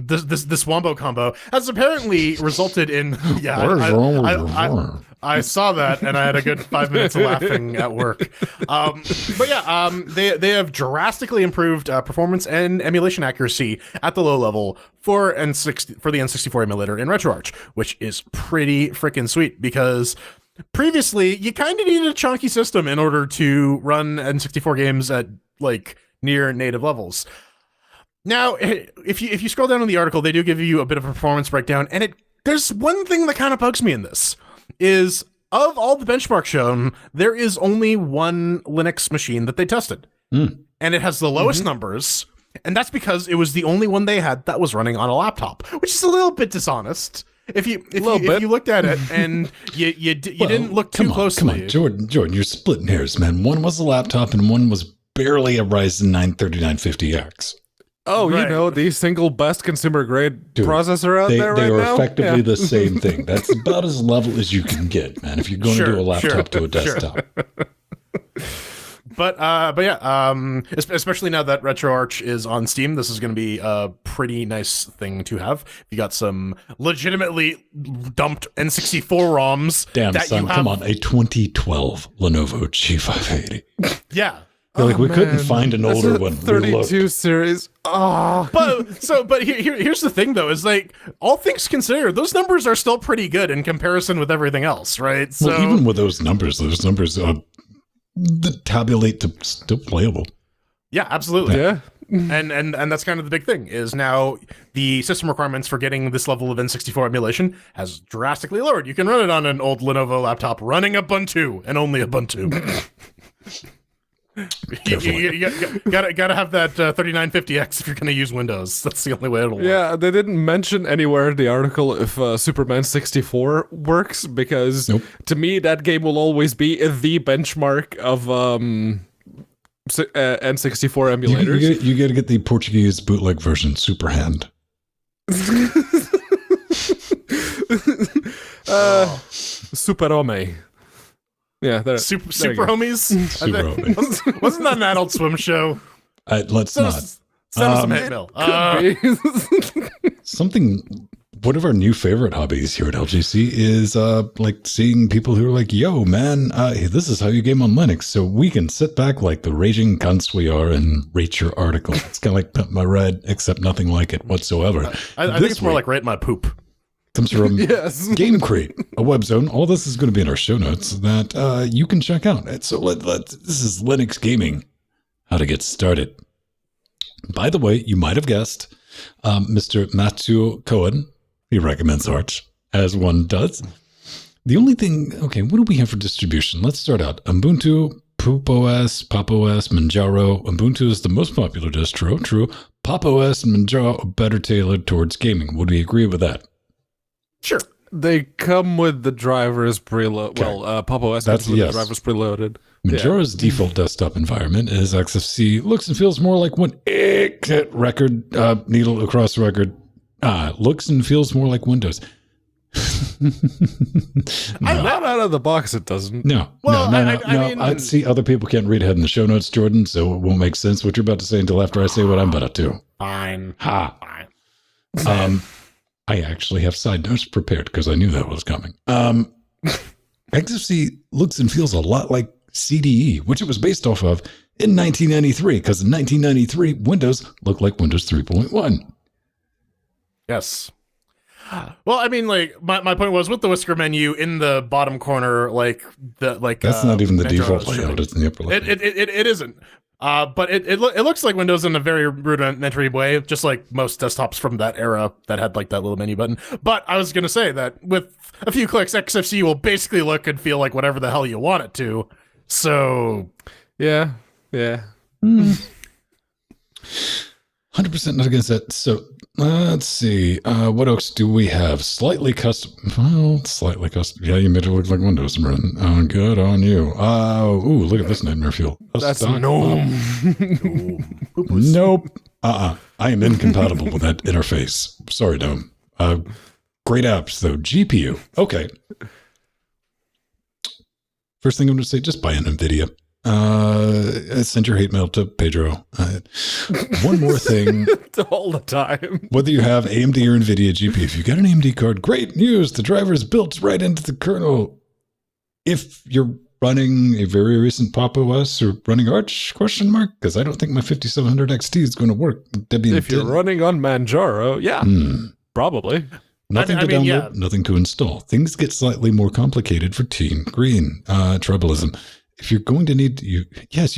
this wombo combo has apparently resulted in I saw that, and I had a good 5 minutes of laughing at work. But yeah, they have drastically improved performance and emulation accuracy at the low level for the N64 emulator in RetroArch, which is pretty freaking sweet because previously you kind of needed a chunky system in order to run N64 games at like near native levels. Now, if you scroll down in the article, they do give you a bit of a performance breakdown, and there's one thing that kind of bugs me in this, is of all the benchmarks shown, there is only one Linux machine that they tested. And it has the lowest numbers, and that's because it was the only one they had that was running on a laptop, which is a little bit dishonest. If you looked at it and you didn't look too closely. Come on, Jordan, you're splitting hairs, man. One was a laptop and one was barely a Ryzen 9 3950X. Oh, Right. you know, the single best consumer grade processor out there right they now? are effectively the same thing. That's about as level as you can get, man, if you're going to do a laptop to a desktop. But yeah, especially now that RetroArch is on Steam, this is going to be a pretty nice thing to have. You got some legitimately dumped N64 ROMs. Damn, son, come on, a 2012 Lenovo G580. Yeah. We couldn't find an older one. 32 series. Oh. But here's the thing, though, is like, all things considered, those numbers are still pretty good in comparison with everything else, right? So Well, even with those numbers that tabulate to still playable. yeah, absolutely. Yeah. And that's kind of the big thing, is now the system requirements for getting this level of N64 emulation has drastically lowered. You can run it on an old Lenovo laptop running Ubuntu and only Ubuntu. you gotta have that 3950X if you're gonna use Windows. That's the only way it'll work. Yeah, they didn't mention anywhere in the article if Superman 64 works, because to me that game will always be the benchmark of N64 emulators. You got to get the Portuguese bootleg version, Superhand. Super-Homie. Yeah, Super there you go. homies. Super homies. Wasn't that an Adult Swim show? Let's not. Send us some hate mail. One of our new favorite hobbies here at LGC is like seeing people who are like, yo, man, this is how you game on Linux. So we can sit back like the raging cunts we are and rate your article. It's kind of like Pimp My Ride, except nothing like it whatsoever. I think it's more like rate my poop. Comes from Yes. Game Crate, a web zone. All this is going to be in our show notes that you can check out. So this is Linux Gaming, how to get started. By the way, you might have guessed, Mr. Matthew Cohen, he recommends Arch, as one does. The only thing, okay, what do we have for distribution? Let's start out. Ubuntu, Poop OS, Pop OS, Manjaro. Ubuntu is the most popular distro, true. Pop OS and Manjaro are better tailored towards gaming. Would we agree with that? Sure. They come with the drivers preloaded. Okay. Well, Pop OS That's comes with yes. the drivers preloaded. Manjaro's default desktop environment is XFC. Looks and feels more like when record, needle across record. Looks and feels more like Windows. Not out of the box, it doesn't. No, Well, no. I mean- I see other people can't read ahead in the show notes, Jordan, so it won't make sense what you're about to say until after I say what I'm about to do. Fine. Ha. Fine. I actually have side notes prepared because I knew that was coming. XFC looks and feels a lot like CDE, which it was based off of in 1993, because in 1993, Windows looked like Windows 3.1. Yes. Well, I mean, like my point was with the whisker menu in the bottom corner, That's not even the Manjaro default is layout. showing. It's in the upper left. It isn't. But it looks like Windows in a very rudimentary way, just like most desktops from that era that had like that little menu button. But I was gonna say that with a few clicks, XFC will basically look and feel like whatever the hell you want it to. So Yeah. 100% not against that. So let's see. What else do we have? Slightly custom. Well, slightly custom. Yeah, you made it look like Windows, Brendan. Good on you. Ooh, look at this nightmare fuel. That's gnome. Nope. I am incompatible with that interface. Sorry, Dome. Great apps, though. GPU. Okay. First thing I'm going to say, just buy an NVIDIA. Send your hate mail to Pedro. One more thing. All the time. Whether you have AMD or NVIDIA GPU, if you got an AMD card, great news. The driver is built right into the kernel. if you're running a very recent Pop OS or running Arch, because I don't think my 5700 XT is going to work. If you're running on Manjaro, yeah, probably. Nothing to download, nothing to install. Things get slightly more complicated for Team Green. Trebleism. If you're going to need, you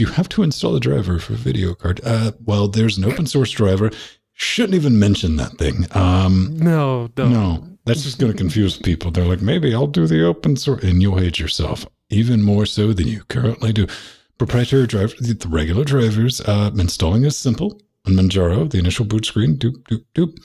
have to install a driver for video card. Well, there's an open source driver. Shouldn't even mention that thing. No, don't. No, that's just going to confuse people. They're like, maybe I'll do the open source, and you'll hate yourself even more so than you currently do. Proprietary drivers, the regular drivers, installing is simple. On Manjaro, the initial boot screen, doop, doop, doop.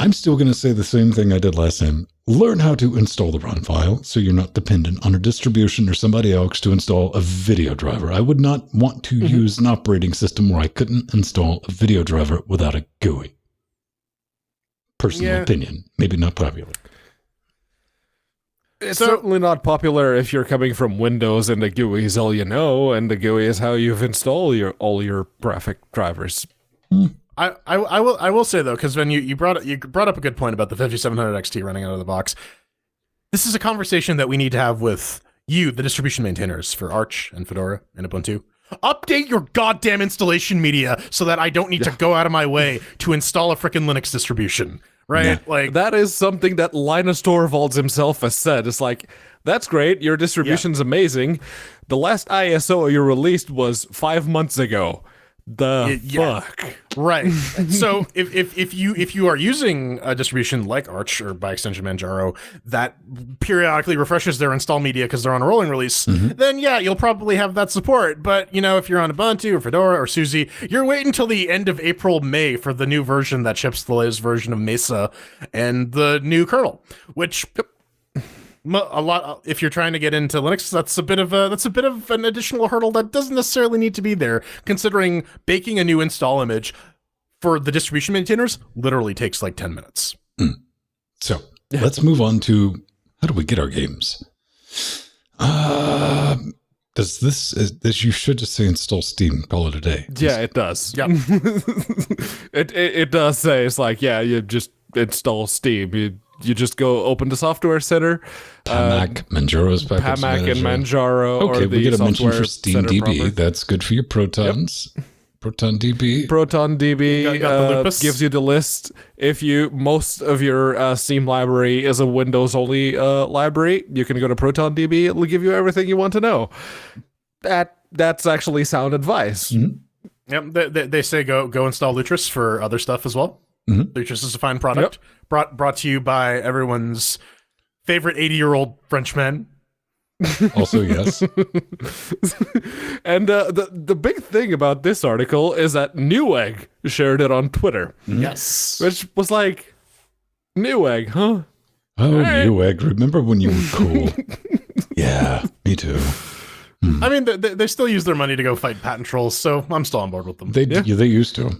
I'm still going to say the same thing I did last time. Learn how to install the ROM file so you're not dependent on a distribution or somebody else to install a video driver. I would not want to use an operating system where I couldn't install a video driver without a GUI. Personal opinion. Maybe not popular. It's certainly not popular if you're coming from Windows and the GUI is all you know, and the GUI is how you've installed all your graphic drivers. I will say though, because when you brought up a good point about the 5700 XT running out of the box. This is a conversation that we need to have with you, the distribution maintainers for Arch and Fedora and Ubuntu. Update your goddamn installation media so that I don't need to go out of my way to install a frickin' Linux distribution. Right? Yeah. Like that is something that Linus Torvalds himself has said. It's like, that's great, your distribution's amazing. The last ISO you released was 5 months ago. Fuck. Right. So if you are using a distribution like Arch or by extension Manjaro that periodically refreshes their install media because they're on a rolling release, then you'll probably have that support. But if you're on Ubuntu or Fedora or SUSE, you're waiting until the end of April, May for the new version that ships the latest version of Mesa and the new kernel, which a lot. If you're trying to get into Linux, that's a bit of an additional hurdle that doesn't necessarily need to be there. Considering baking a new install image for the distribution maintainers literally takes like 10 minutes. So let's move on to how do we get our games? Does this you should just say install Steam, call it a day. Yeah, it does. Yeah, it does say it's like you just install Steam. You just go open the Software Center. Pamac, Manjaro's package Pamac manager. and Manjaro. Okay, or we get a mention for Software Center SteamDB. proper. That's good for your protons. Yep. ProtonDB. ProtonDB got the lupus. gives you the list. If most of your Steam library is a Windows-only library, you can go to ProtonDB. It'll give you everything you want to know. That's actually sound advice. Yep. They say go install Lutris for other stuff as well. Lutris is a fine product. Brought to you by everyone's favorite 80-year-old Frenchman. Also, yes. And the big thing about this article is that Newegg shared it on Twitter. Yes. Which was like, Newegg, huh? Oh, Newegg. Remember when you were cool? Yeah, me too. I mean, they still use their money to go fight patent trolls, so I'm still on board with them. They used to.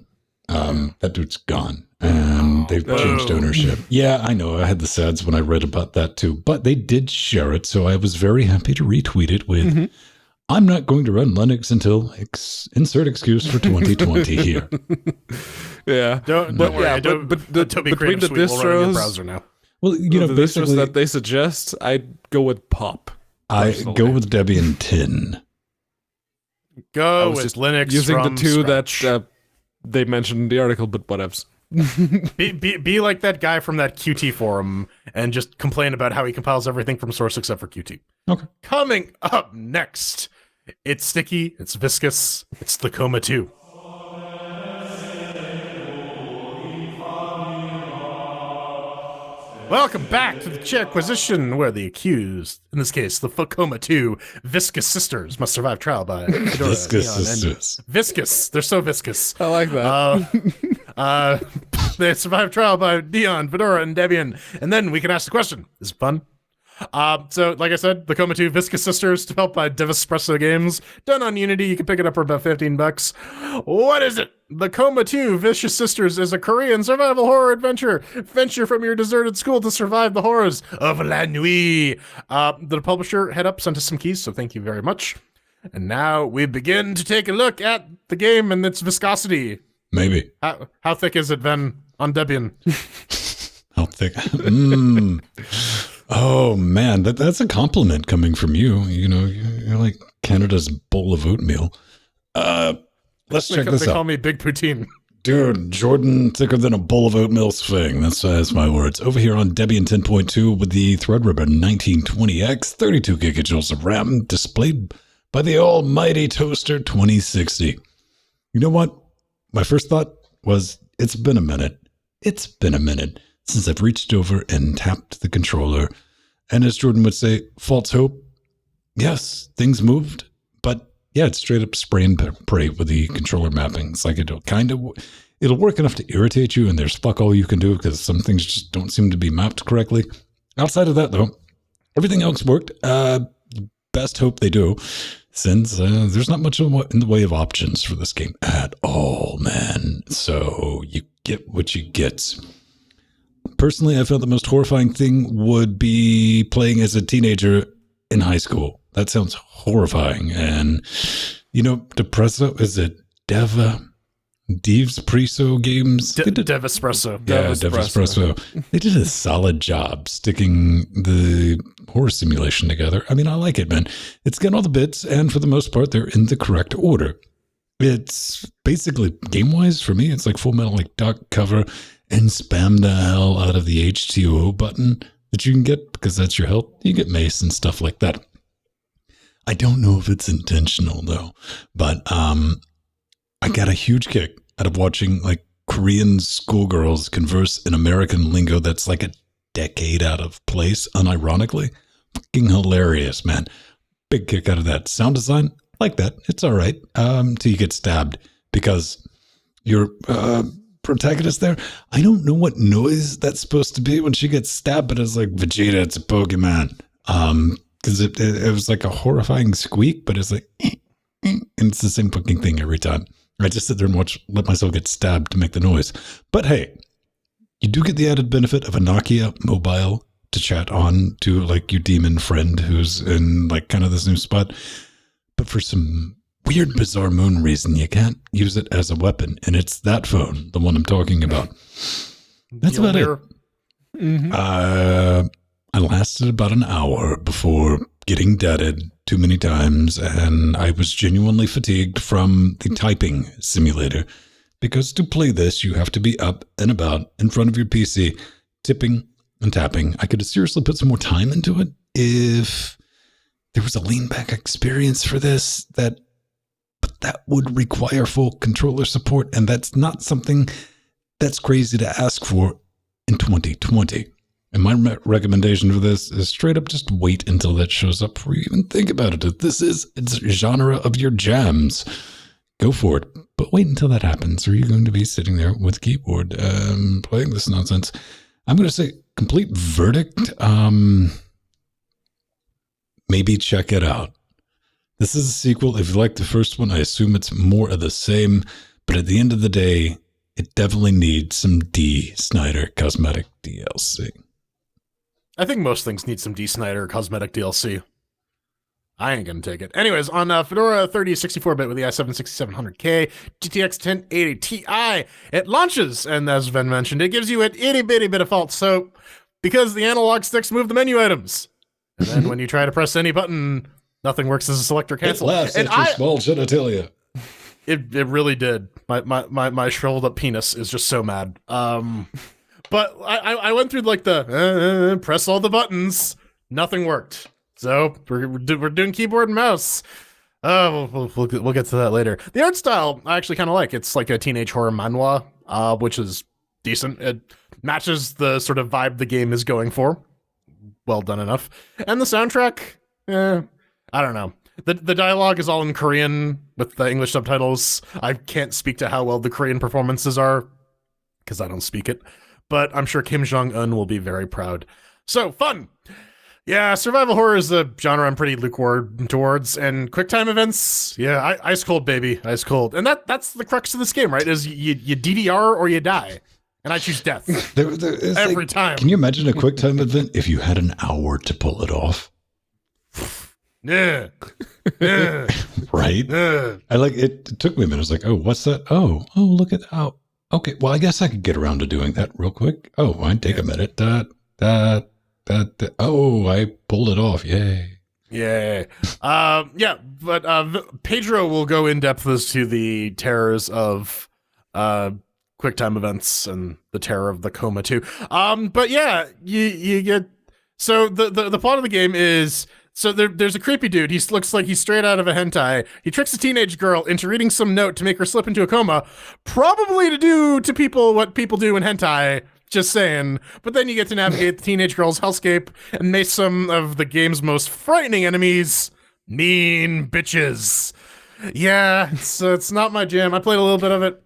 That dude's gone. And they've changed ownership. Yeah, I know. I had the sads when I read about that too. But they did share it, so I was very happy to retweet it with, I'm not going to run Linux until insert excuse for 2020 here. Yeah. Don't worry. But Adobe between Creative the Suite will run in your distros, browser now. Well, the distros basically, that they suggest, I'd go with Pop. I personally. go with Debian 10. Go was with just Linux using from the two scratch. that they mentioned in the article, but whatevs. Be like that guy from that Qt forum and just complain about how he compiles everything from source except for Qt. Okay. Coming up next, it's sticky, it's viscous, it's the Coma 2. Welcome back to the CHAIRQASITION, where the accused, in this case, the Coma 2 viscous sisters, must survive trial by Fedora, Viscous Neon, and- sisters. Viscous. They're so viscous. I like that. They survived trial by Dion, Fedora, and Debian. And then we can ask the question. Is it fun? So, like I said, the Coma 2 Viscous Sisters, developed by Devespresso Games, done on Unity. You can pick it up for about $15. What is it? The Coma 2 Vicious Sisters is a Korean survival horror adventure. Venture from your deserted school to survive the horrors of La Nuit. The publisher, Head Up, sent us some keys, so thank you very much. And now we begin to take a look at the game and its viscosity. Maybe. How thick is it, Ven, on Debian? How thick? Oh man, that's a compliment coming from you. You know, you're like Canada's bowl of oatmeal. Let's check this They out. call me Big Poutine. Dude, Jordan thicker than a bowl of oatmeal swing. That's my words. Over here on Debian 10.2 with the Threadripper 1920X, 32 gigajoules of RAM, displayed by the almighty Toaster 2060. You know what? My first thought was, it's been a minute. It's been a minute since I've reached over and tapped the controller. And as Jordan would say, false hope. Yes, things moved, but yeah, it's straight up spray and pray with the controller mapping. It's like it'll work enough to irritate you, and there's fuck all you can do because some things just don't seem to be mapped correctly. Outside of that, though, everything else worked. Best hope they do, since there's not much in the way of options for this game at all, man. So you get what you get. Personally, I felt the most horrifying thing would be playing as a teenager in high school. That sounds horrifying. And, you know, Depresso, is it Deves Preso games? Devespresso. Yeah, Devespresso. They did a solid job sticking the horror simulation together. I mean, I like it, man. It's got all the bits, and for the most part, they're in the correct order. It's basically, game-wise, for me, it's like Full Metal like Duck cover and spam the hell out of the H2O button that you can get, because that's your health. You get mace and stuff like that. I don't know if it's intentional, though, but I got a huge kick out of watching like Korean schoolgirls converse in American lingo that's like a decade out of place, unironically. Fucking hilarious, man. Big kick out of that. Sound design, like that. It's all right. Till you get stabbed, because your protagonist there, I don't know what noise that's supposed to be when she gets stabbed, but it's like, Vegeta, it's a Pokemon. Because it was like a horrifying squeak, but it's like, and it's the same fucking thing every time. I just sit there and let myself get stabbed to make the noise. But hey, you do get the added benefit of a Nokia mobile to chat on to like your demon friend who's in like kind of this new spot. But for some weird, bizarre moon reason, you can't use it as a weapon. And it's that phone, the one I'm talking about. That's about it. Mm-hmm. I lasted about an hour before getting deaded too many times, and I was genuinely fatigued from the typing simulator, because to play this, you have to be up and about in front of your PC, tipping and tapping. I could have seriously put some more time into it if there was a lean back experience for this, but that would require full controller support, and that's not something that's crazy to ask for in 2020. And my recommendation for this is straight up just wait until that shows up before you even think about it. If this is its genre of your jams, go for it. But wait until that happens, or you're going to be sitting there with a keyboard playing this nonsense. I'm going to say complete verdict. Maybe check it out. This is a sequel. If you like the first one, I assume it's more of the same. But at the end of the day, it definitely needs some D. Snyder cosmetic DLC. I think most things need some D. Snyder cosmetic DLC. I ain't gonna take it. Anyways, on Fedora 30 64-bit with the i7-6700K GTX 1080 Ti, it launches, and as Ven mentioned, it gives you an itty-bitty bit of false soap because the analog sticks move the menu items. And then when you try to press any button, nothing works as a select or cancel. It laughs at your small genitalia. It really did. My shriveled up penis is just so mad. But I went through like the press all the buttons. Nothing worked. So we're doing keyboard and mouse. We'll get to that later. The art style I actually kind of like. It's like a teenage horror manhwa, which is decent. It matches the sort of vibe the game is going for. Well done enough. And the soundtrack, I don't know. The dialogue is all in Korean with the English subtitles. I can't speak to how well the Korean performances are because I don't speak it. But I'm sure Kim Jong-un will be very proud. So, fun! Yeah, survival horror is a genre I'm pretty lukewarm towards, and quick time events, yeah, ice cold, baby, ice cold. And that's the crux of this game, right, is you DDR or you die. And I choose death. Every time. Can you imagine a quick time event if you had an hour to pull it off? Yeah. Right? I like it. It took me a minute. I was like, oh, what's that? Oh, look at how. Okay, well, I guess I could get around to doing that real quick. Oh, I'd take a minute. I pulled it off. Yay. Yeah. But Pedro will go in depth as to the terrors of QuickTime events and the terror of the Coma too. But yeah, you get, so the plot of the game is, so there's a creepy dude. He looks like he's straight out of a hentai. He tricks a teenage girl into reading some note to make her slip into a coma, probably to do to people what people do in hentai. Just saying. But then you get to navigate the teenage girl's hellscape and make some of the game's most frightening enemies mean bitches. Yeah, it's not my jam. I played a little bit of it.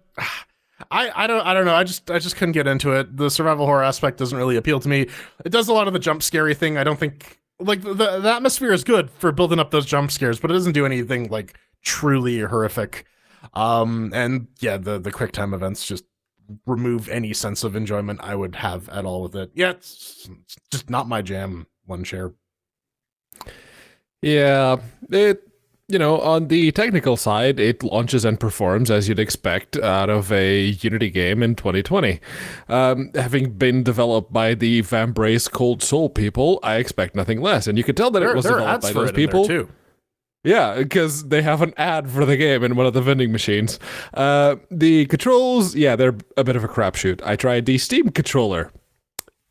I don't know. I just couldn't get into it. The survival horror aspect doesn't really appeal to me. It does a lot of the jump scary thing. I don't think, like, the atmosphere is good for building up those jump scares, but it doesn't do anything like truly horrific. And yeah, the QuickTime events just remove any sense of enjoyment I would have at all with it. Yeah, it's just not my jam. One share. Yeah, it, you know, on the technical side, it launches and performs as you'd expect out of a Unity game in 2020. Having been developed by the Vambrace Cold Soul people, I expect nothing less. And you could tell that it was developed by those people too. Yeah, because they have an ad for the game in one of the vending machines. The controls, yeah, they're a bit of a crapshoot. I tried the Steam controller.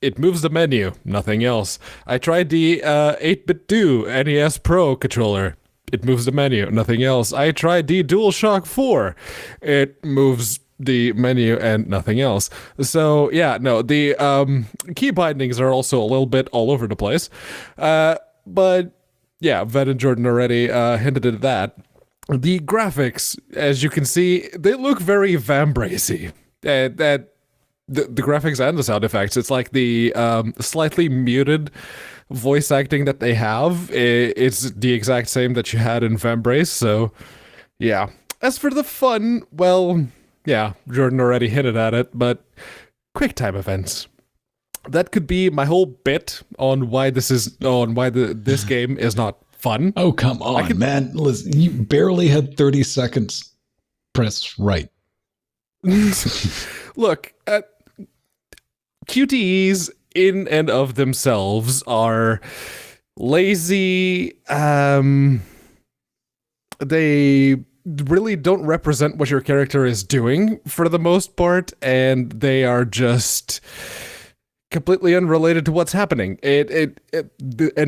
It moves the menu, nothing else. I tried the 8-bit Do NES Pro controller. It moves the menu, nothing else. I tried the DualShock 4. It moves the menu and nothing else. So, yeah, no, the key bindings are also a little bit all over the place. But yeah, Ven and Jordan already hinted at that. The graphics, as you can see, they look very Vambracey. The graphics and the sound effects, it's like the slightly muted voice acting that they have. It's the exact same that you had in Vambrace, so yeah. As for the fun, well, yeah, Jordan already hinted at it, but QuickTime events. That could be my whole bit on why this game is not fun. Oh, come on, man. Listen, you barely had 30 seconds. Press right. Look, QTEs in and of themselves are lazy. They really don't represent what your character is doing for the most part, and they are just completely unrelated to what's happening. And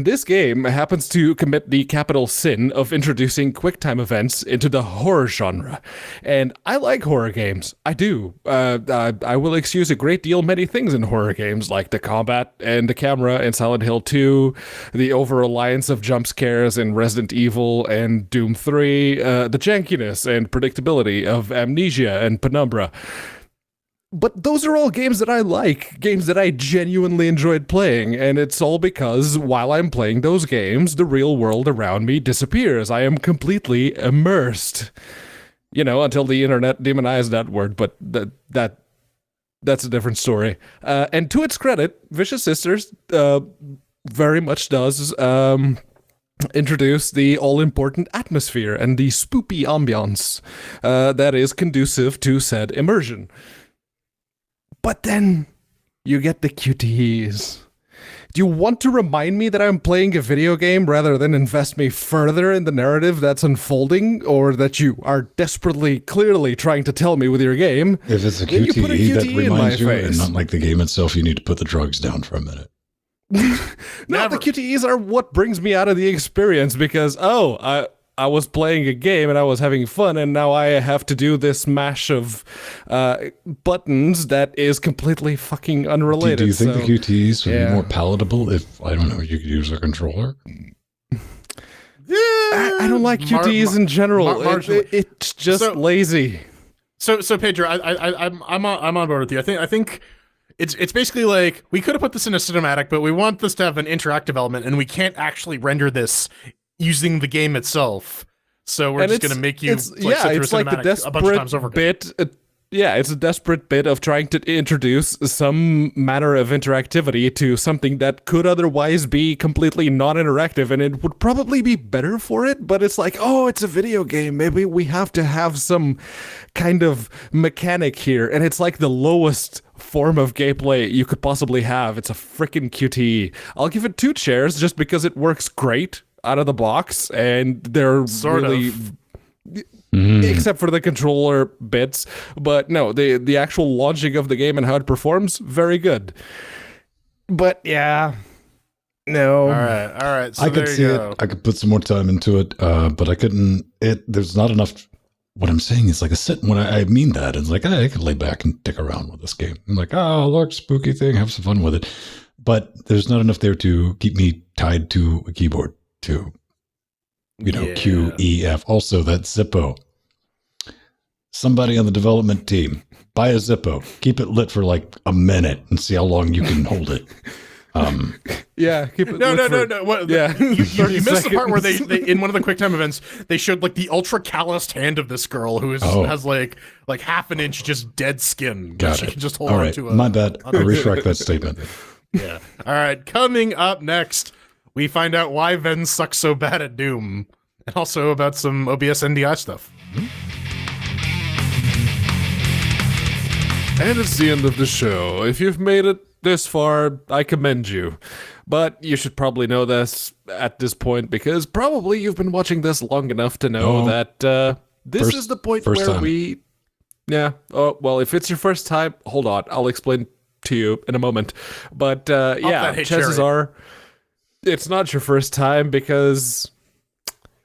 this game happens to commit the capital sin of introducing QuickTime events into the horror genre. And I like horror games. I do. I will excuse a great deal many things in horror games, like the combat and the camera in Silent Hill 2, the over-reliance of jump scares in Resident Evil and Doom 3, the jankiness and predictability of Amnesia and Penumbra. But those are all games that I like, games that I genuinely enjoyed playing, and it's all because while I'm playing those games, the real world around me disappears. I am completely immersed. You know, until the internet demonized that word, but that's a different story. And to its credit, Vicious Sisters very much does introduce the all-important atmosphere and the spoopy ambiance that is conducive to said immersion. But then you get the QTEs. Do you want to remind me that I'm playing a video game rather than invest me further in the narrative that's unfolding, or that you are desperately, clearly trying to tell me with your game? If it's a QTE that reminds you, and not like the game itself, you need to put the drugs down for a minute. No, the QTEs are what brings me out of the experience, because, I was playing a game and I was having fun, and now I have to do this mash of buttons that is completely fucking unrelated. Do you think the QTEs would be more palatable if, I don't know, you could use a controller? I don't like QTEs in general. It's just lazy. So Pedro, I'm on board with you. I think it's basically like, we could have put this in a cinematic, but we want this to have an interactive element, and we can't actually render this using the game itself, so we're just going to make you sit through a cinematic a bunch of times over again. It's a desperate bit of trying to introduce some manner of interactivity to something that could otherwise be completely non-interactive, and it would probably be better for it, but it's like, oh, it's a video game, maybe we have to have some kind of mechanic here, and it's like the lowest form of gameplay you could possibly have. It's a freaking QTE. I'll give it 2 chairs just because it works great out of the box, and they're except for the controller bits. But no, the actual launching of the game and how it performs, very good. But yeah, no. All right. So I could see it. I could put some more time into it, but I couldn't. There's not enough. What I'm saying is like a sit. When I mean that, it's like I could lay back and dick around with this game. I'm like, oh, look, spooky thing, have some fun with it. But there's not enough there to keep me tied to a keyboard to, Q, E, F. Also, that Zippo. Somebody on the development team, buy a Zippo, keep it lit for like a minute, and see how long you can hold it. Yeah, keep it No. What, yeah, you missed the part where they in one of the QuickTime events they showed like the ultra calloused hand of this girl who has like half an inch just dead skin. Got she it. can just hold All on right, to a. my bad. I retract that statement. Yeah. All right. Coming up next, we find out why Ven sucks so bad at Doom, and also about some OBS NDI stuff. And it's the end of the show. If you've made it this far, I commend you. But you should probably know this at this point, because probably you've been watching this long enough to know that this is the point where time. we... Yeah. Oh, well, if it's your first time, hold on. I'll explain to you in a moment. But yeah, chances are it's not your first time because...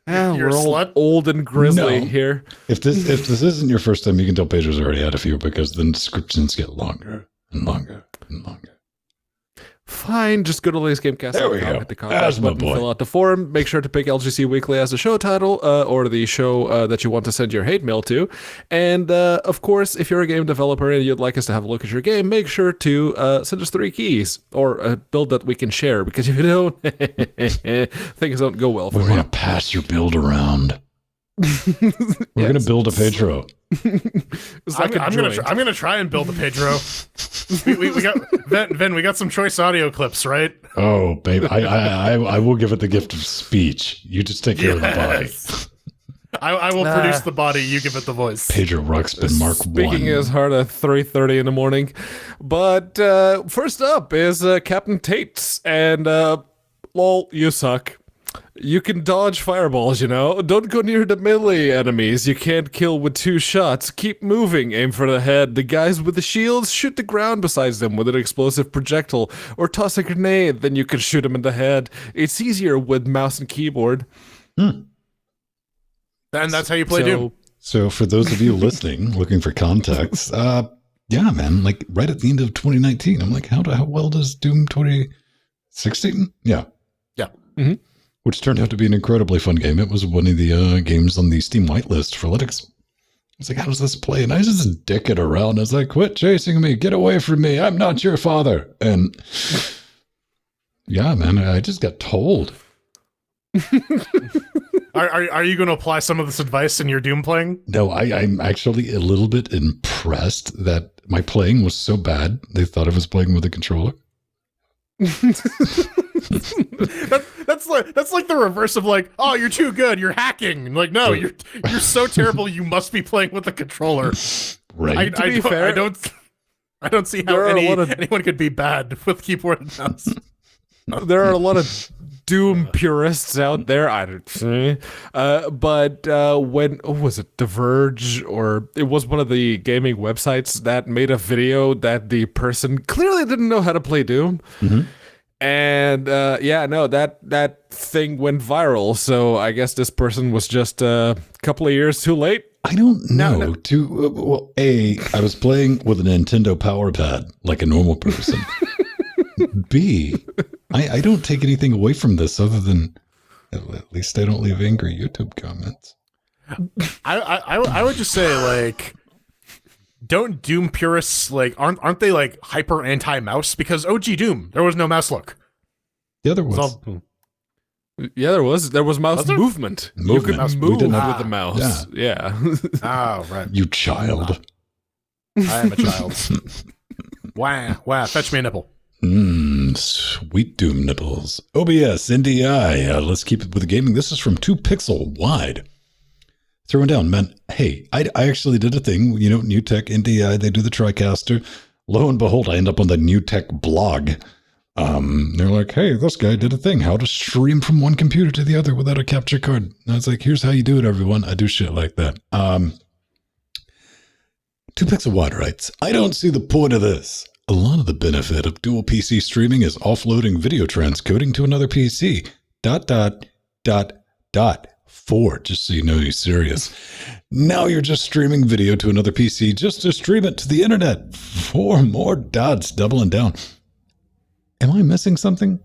You're we're all old and grizzly here. If this isn't your first time, you can tell Pedro's already had a few, because the descriptions get longer and longer and longer. Fine, just go to GameCast. There we go. Hit the contact button, fill out the forum. Make sure to pick LGC Weekly as the show title, or the show that you want to send your hate mail to. And of course, if you're a game developer and you'd like us to have a look at your game, make sure to send us 3 keys or a build that we can share. Because if you don't, things don't go well for you. We're gonna pass your build around. We're gonna build a Pedro. I'm gonna try and build a Pedro. we got Ven, we got some choice audio clips, right? Oh, babe, I will give it the gift of speech. You just take care of the body. I will produce the body. You give it the voice. Pedro Ruxpin Mark 1. Speaking his heart at 3:30 in the morning. But first up is Captain Tates, and lol, you suck. You can dodge fireballs, Don't go near the melee enemies. You can't kill with 2 shots. Keep moving. Aim for the head. The guys with the shields, shoot the ground besides them with an explosive projectile. Or toss a grenade, then you can shoot them in the head. It's easier with mouse and keyboard. And that's how you play Doom. So for those of you listening, looking for context, yeah, man, like right at the end of 2019, I'm like, how well does Doom 2016? Yeah. Mm-hmm. Which turned out to be an incredibly fun game. It was one of the games on the Steam whitelist for Linux. I was like, how does this play? And I was just dicking around. I was like, quit chasing me. Get away from me. I'm not your father. And yeah, man, I just got told. Are you going to apply some of this advice in your Doom playing? No, I'm actually a little bit impressed that my playing was so bad, they thought I was playing with a controller. That's like the reverse of like, oh, you're too good, you're hacking. Like, no, you're so terrible, you must be playing with a controller. Right. To be fair, I don't see how anyone could be bad with keyboard and mouse. There are a lot of Doom purists out there. I don't see. But when was it, The Verge, or it was one of the gaming websites that made a video that the person clearly didn't know how to play Doom. Mm-hmm. And yeah, no, that thing went viral. So I guess this person was just a couple of years too late. I don't know. Well, I was playing with a Nintendo Power Pad like a normal person. B, I don't take anything away from this other than at least I don't leave angry YouTube comments. I would just say, like, don't Doom purists, like, aren't they like hyper anti-mouse? Because OG Doom, there was no mouse look. Yeah, there was. Yeah, there was mouse movement. You could move with the mouse. Yeah. Oh, right. You child. I am a child. Wow, fetch me a nipple. Sweet Doom nipples. OBS, NDI. Let's keep it with the gaming. This is from 2 Pixel Wide. Throwing down, man. Hey, I actually did a thing. New Tech, NDI, they do the TriCaster. Lo and behold, I end up on the New Tech blog. They're like, hey, this guy did a thing. How to stream from one computer to the other without a capture card. And I was like, here's how you do it, everyone. I do shit like that. 2 Pixel Wide writes, I don't see the point of this. A lot of the benefit of dual PC streaming is offloading video transcoding to another PC. ... 4, just so you know you're serious. Now you're just streaming video to another PC just to stream it to the internet. 4 more dots, doubling down. Am I missing something?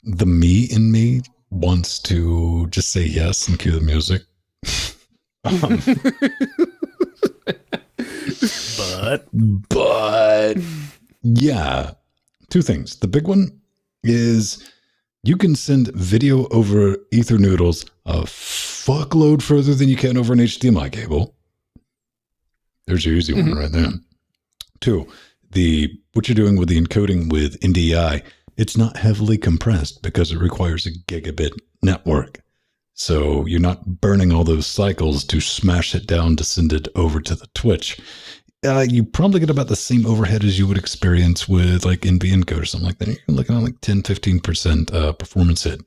The me in me wants to just say yes and cue the music. But yeah, 2 things. The big one is you can send video over Ether noodles a fuckload further than you can over an HDMI cable. There's your easy one right there. 2, what you're doing with the encoding with NDI, it's not heavily compressed because it requires a gigabit network. So you're not burning all those cycles to smash it down to send it over to the Twitch. You probably get about the same overhead as you would experience with like NVEncode or something like that. You're looking at like 10-15% performance hit.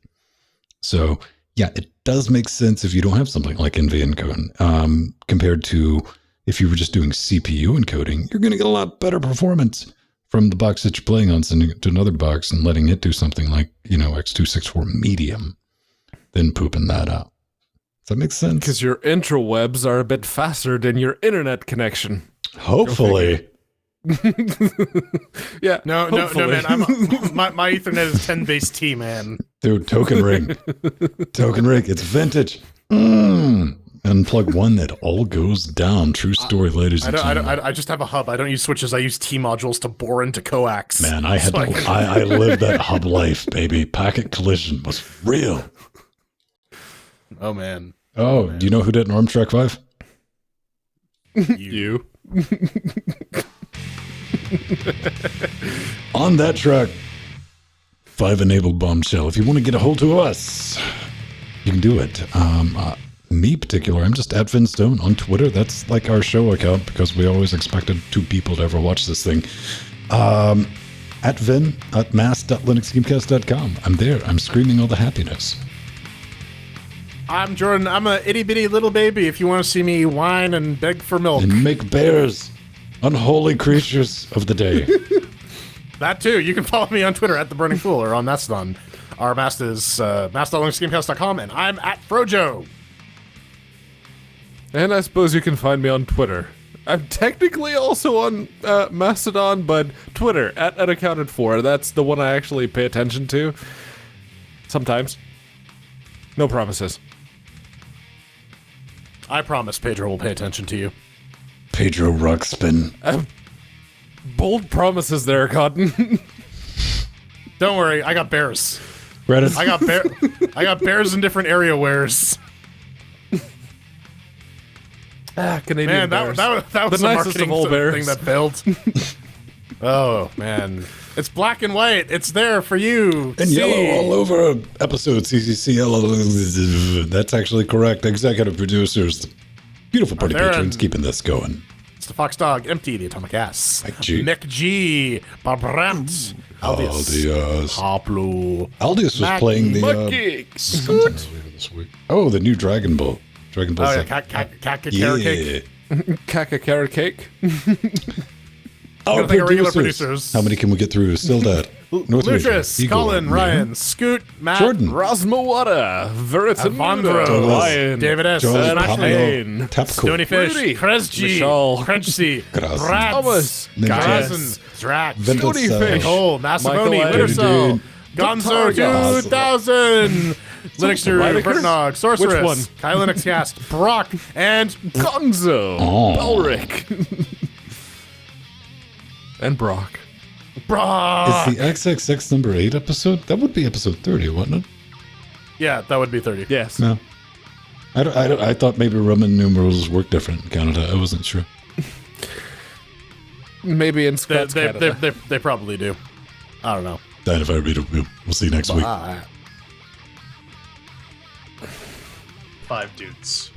So yeah, it does make sense if you don't have something like NVEncode compared to if you were just doing CPU encoding. You're going to get a lot better performance from the box that you're playing on, sending it to another box and letting it do something like, X264 medium, then pooping that out. Does that make sense? Because your interwebs are a bit faster than your internet connection. Hopefully. Yeah. No, man. My Ethernet is 10 base T, man. Dude, token ring. Token ring. It's vintage. Unplug one that all goes down. True story, ladies and gentlemen. I just have a hub. I don't use switches. I use T modules to bore into coax. Man, I lived that hub life, baby. Packet collision was real. Oh, man. Oh, do you know who did an Arm Track 5? You. On that track, 5 enabled bombshell. If you want to get a hold of us, you can do it. Me particular, I'm just at Finstone on Twitter. That's like our show account because we always expected 2 people to ever watch this thing. At Vin at mass.linuxgamecast.com. I'm there. I'm screaming all the happiness. I'm Jordan. I'm a itty bitty little baby. If you want to see me whine and beg for milk and make bears unholy creatures of the day. That too. You can follow me on Twitter at The Burning Fool or on Mastodon. Our Mast is mass.linuxgamecast.com, and I'm at Frojo. And I suppose you can find me on Twitter. I'm technically also on Mastodon, but Twitter at unaccounted4. That's the one I actually pay attention to. Sometimes. No promises. I promise Pedro will pay attention to you. Pedro Ruxpin. Bold promises there, Cotton. Don't worry, I got bears. Reddit. I got bears in different area wares. Canadian man, bears. that was the a nicest marketing of all bears. thing that failed. Oh, man. It's black and white. It's there for you. And yellow all over episode CCC yellow. That's actually correct. Executive producers. Beautiful party patrons keeping this going. It's the Fox Dog, Empty, the Atomic Ass. Mick G. Barbrandt. Aldius. Hoplo. Aldius was playing the... this week. Oh, the new Dragon Ball. Dragon Ball. Oh, yeah. Caca cake. Caca carrot cake. Our producers. How many can we get through? Still dead. Lutris, Colin, Ryan, Scoot, Matt, Jordan, Rosmawada, Veritan, Ryan, David S, Shane, Stony Fish, Kresgy, Crunchy, Brad, Thomas, Garazin, Zrak, Stony Fish, Nicole, Massimoni, Wintercell, Gonzo 2000, Linux Bertnog, Sorceress, Kai Linux Cast, Brock, and Gonzo, Belric. And Brock. Brock! Is the XXX number 8 episode? That would be episode 30, wouldn't it? Yeah, that would be 30. Yes. No. I thought maybe Roman numerals work different in Canada. I wasn't sure. Maybe in Scots Canada. They probably do. I don't know. Died if I read it. We'll see you next week. 5 dudes.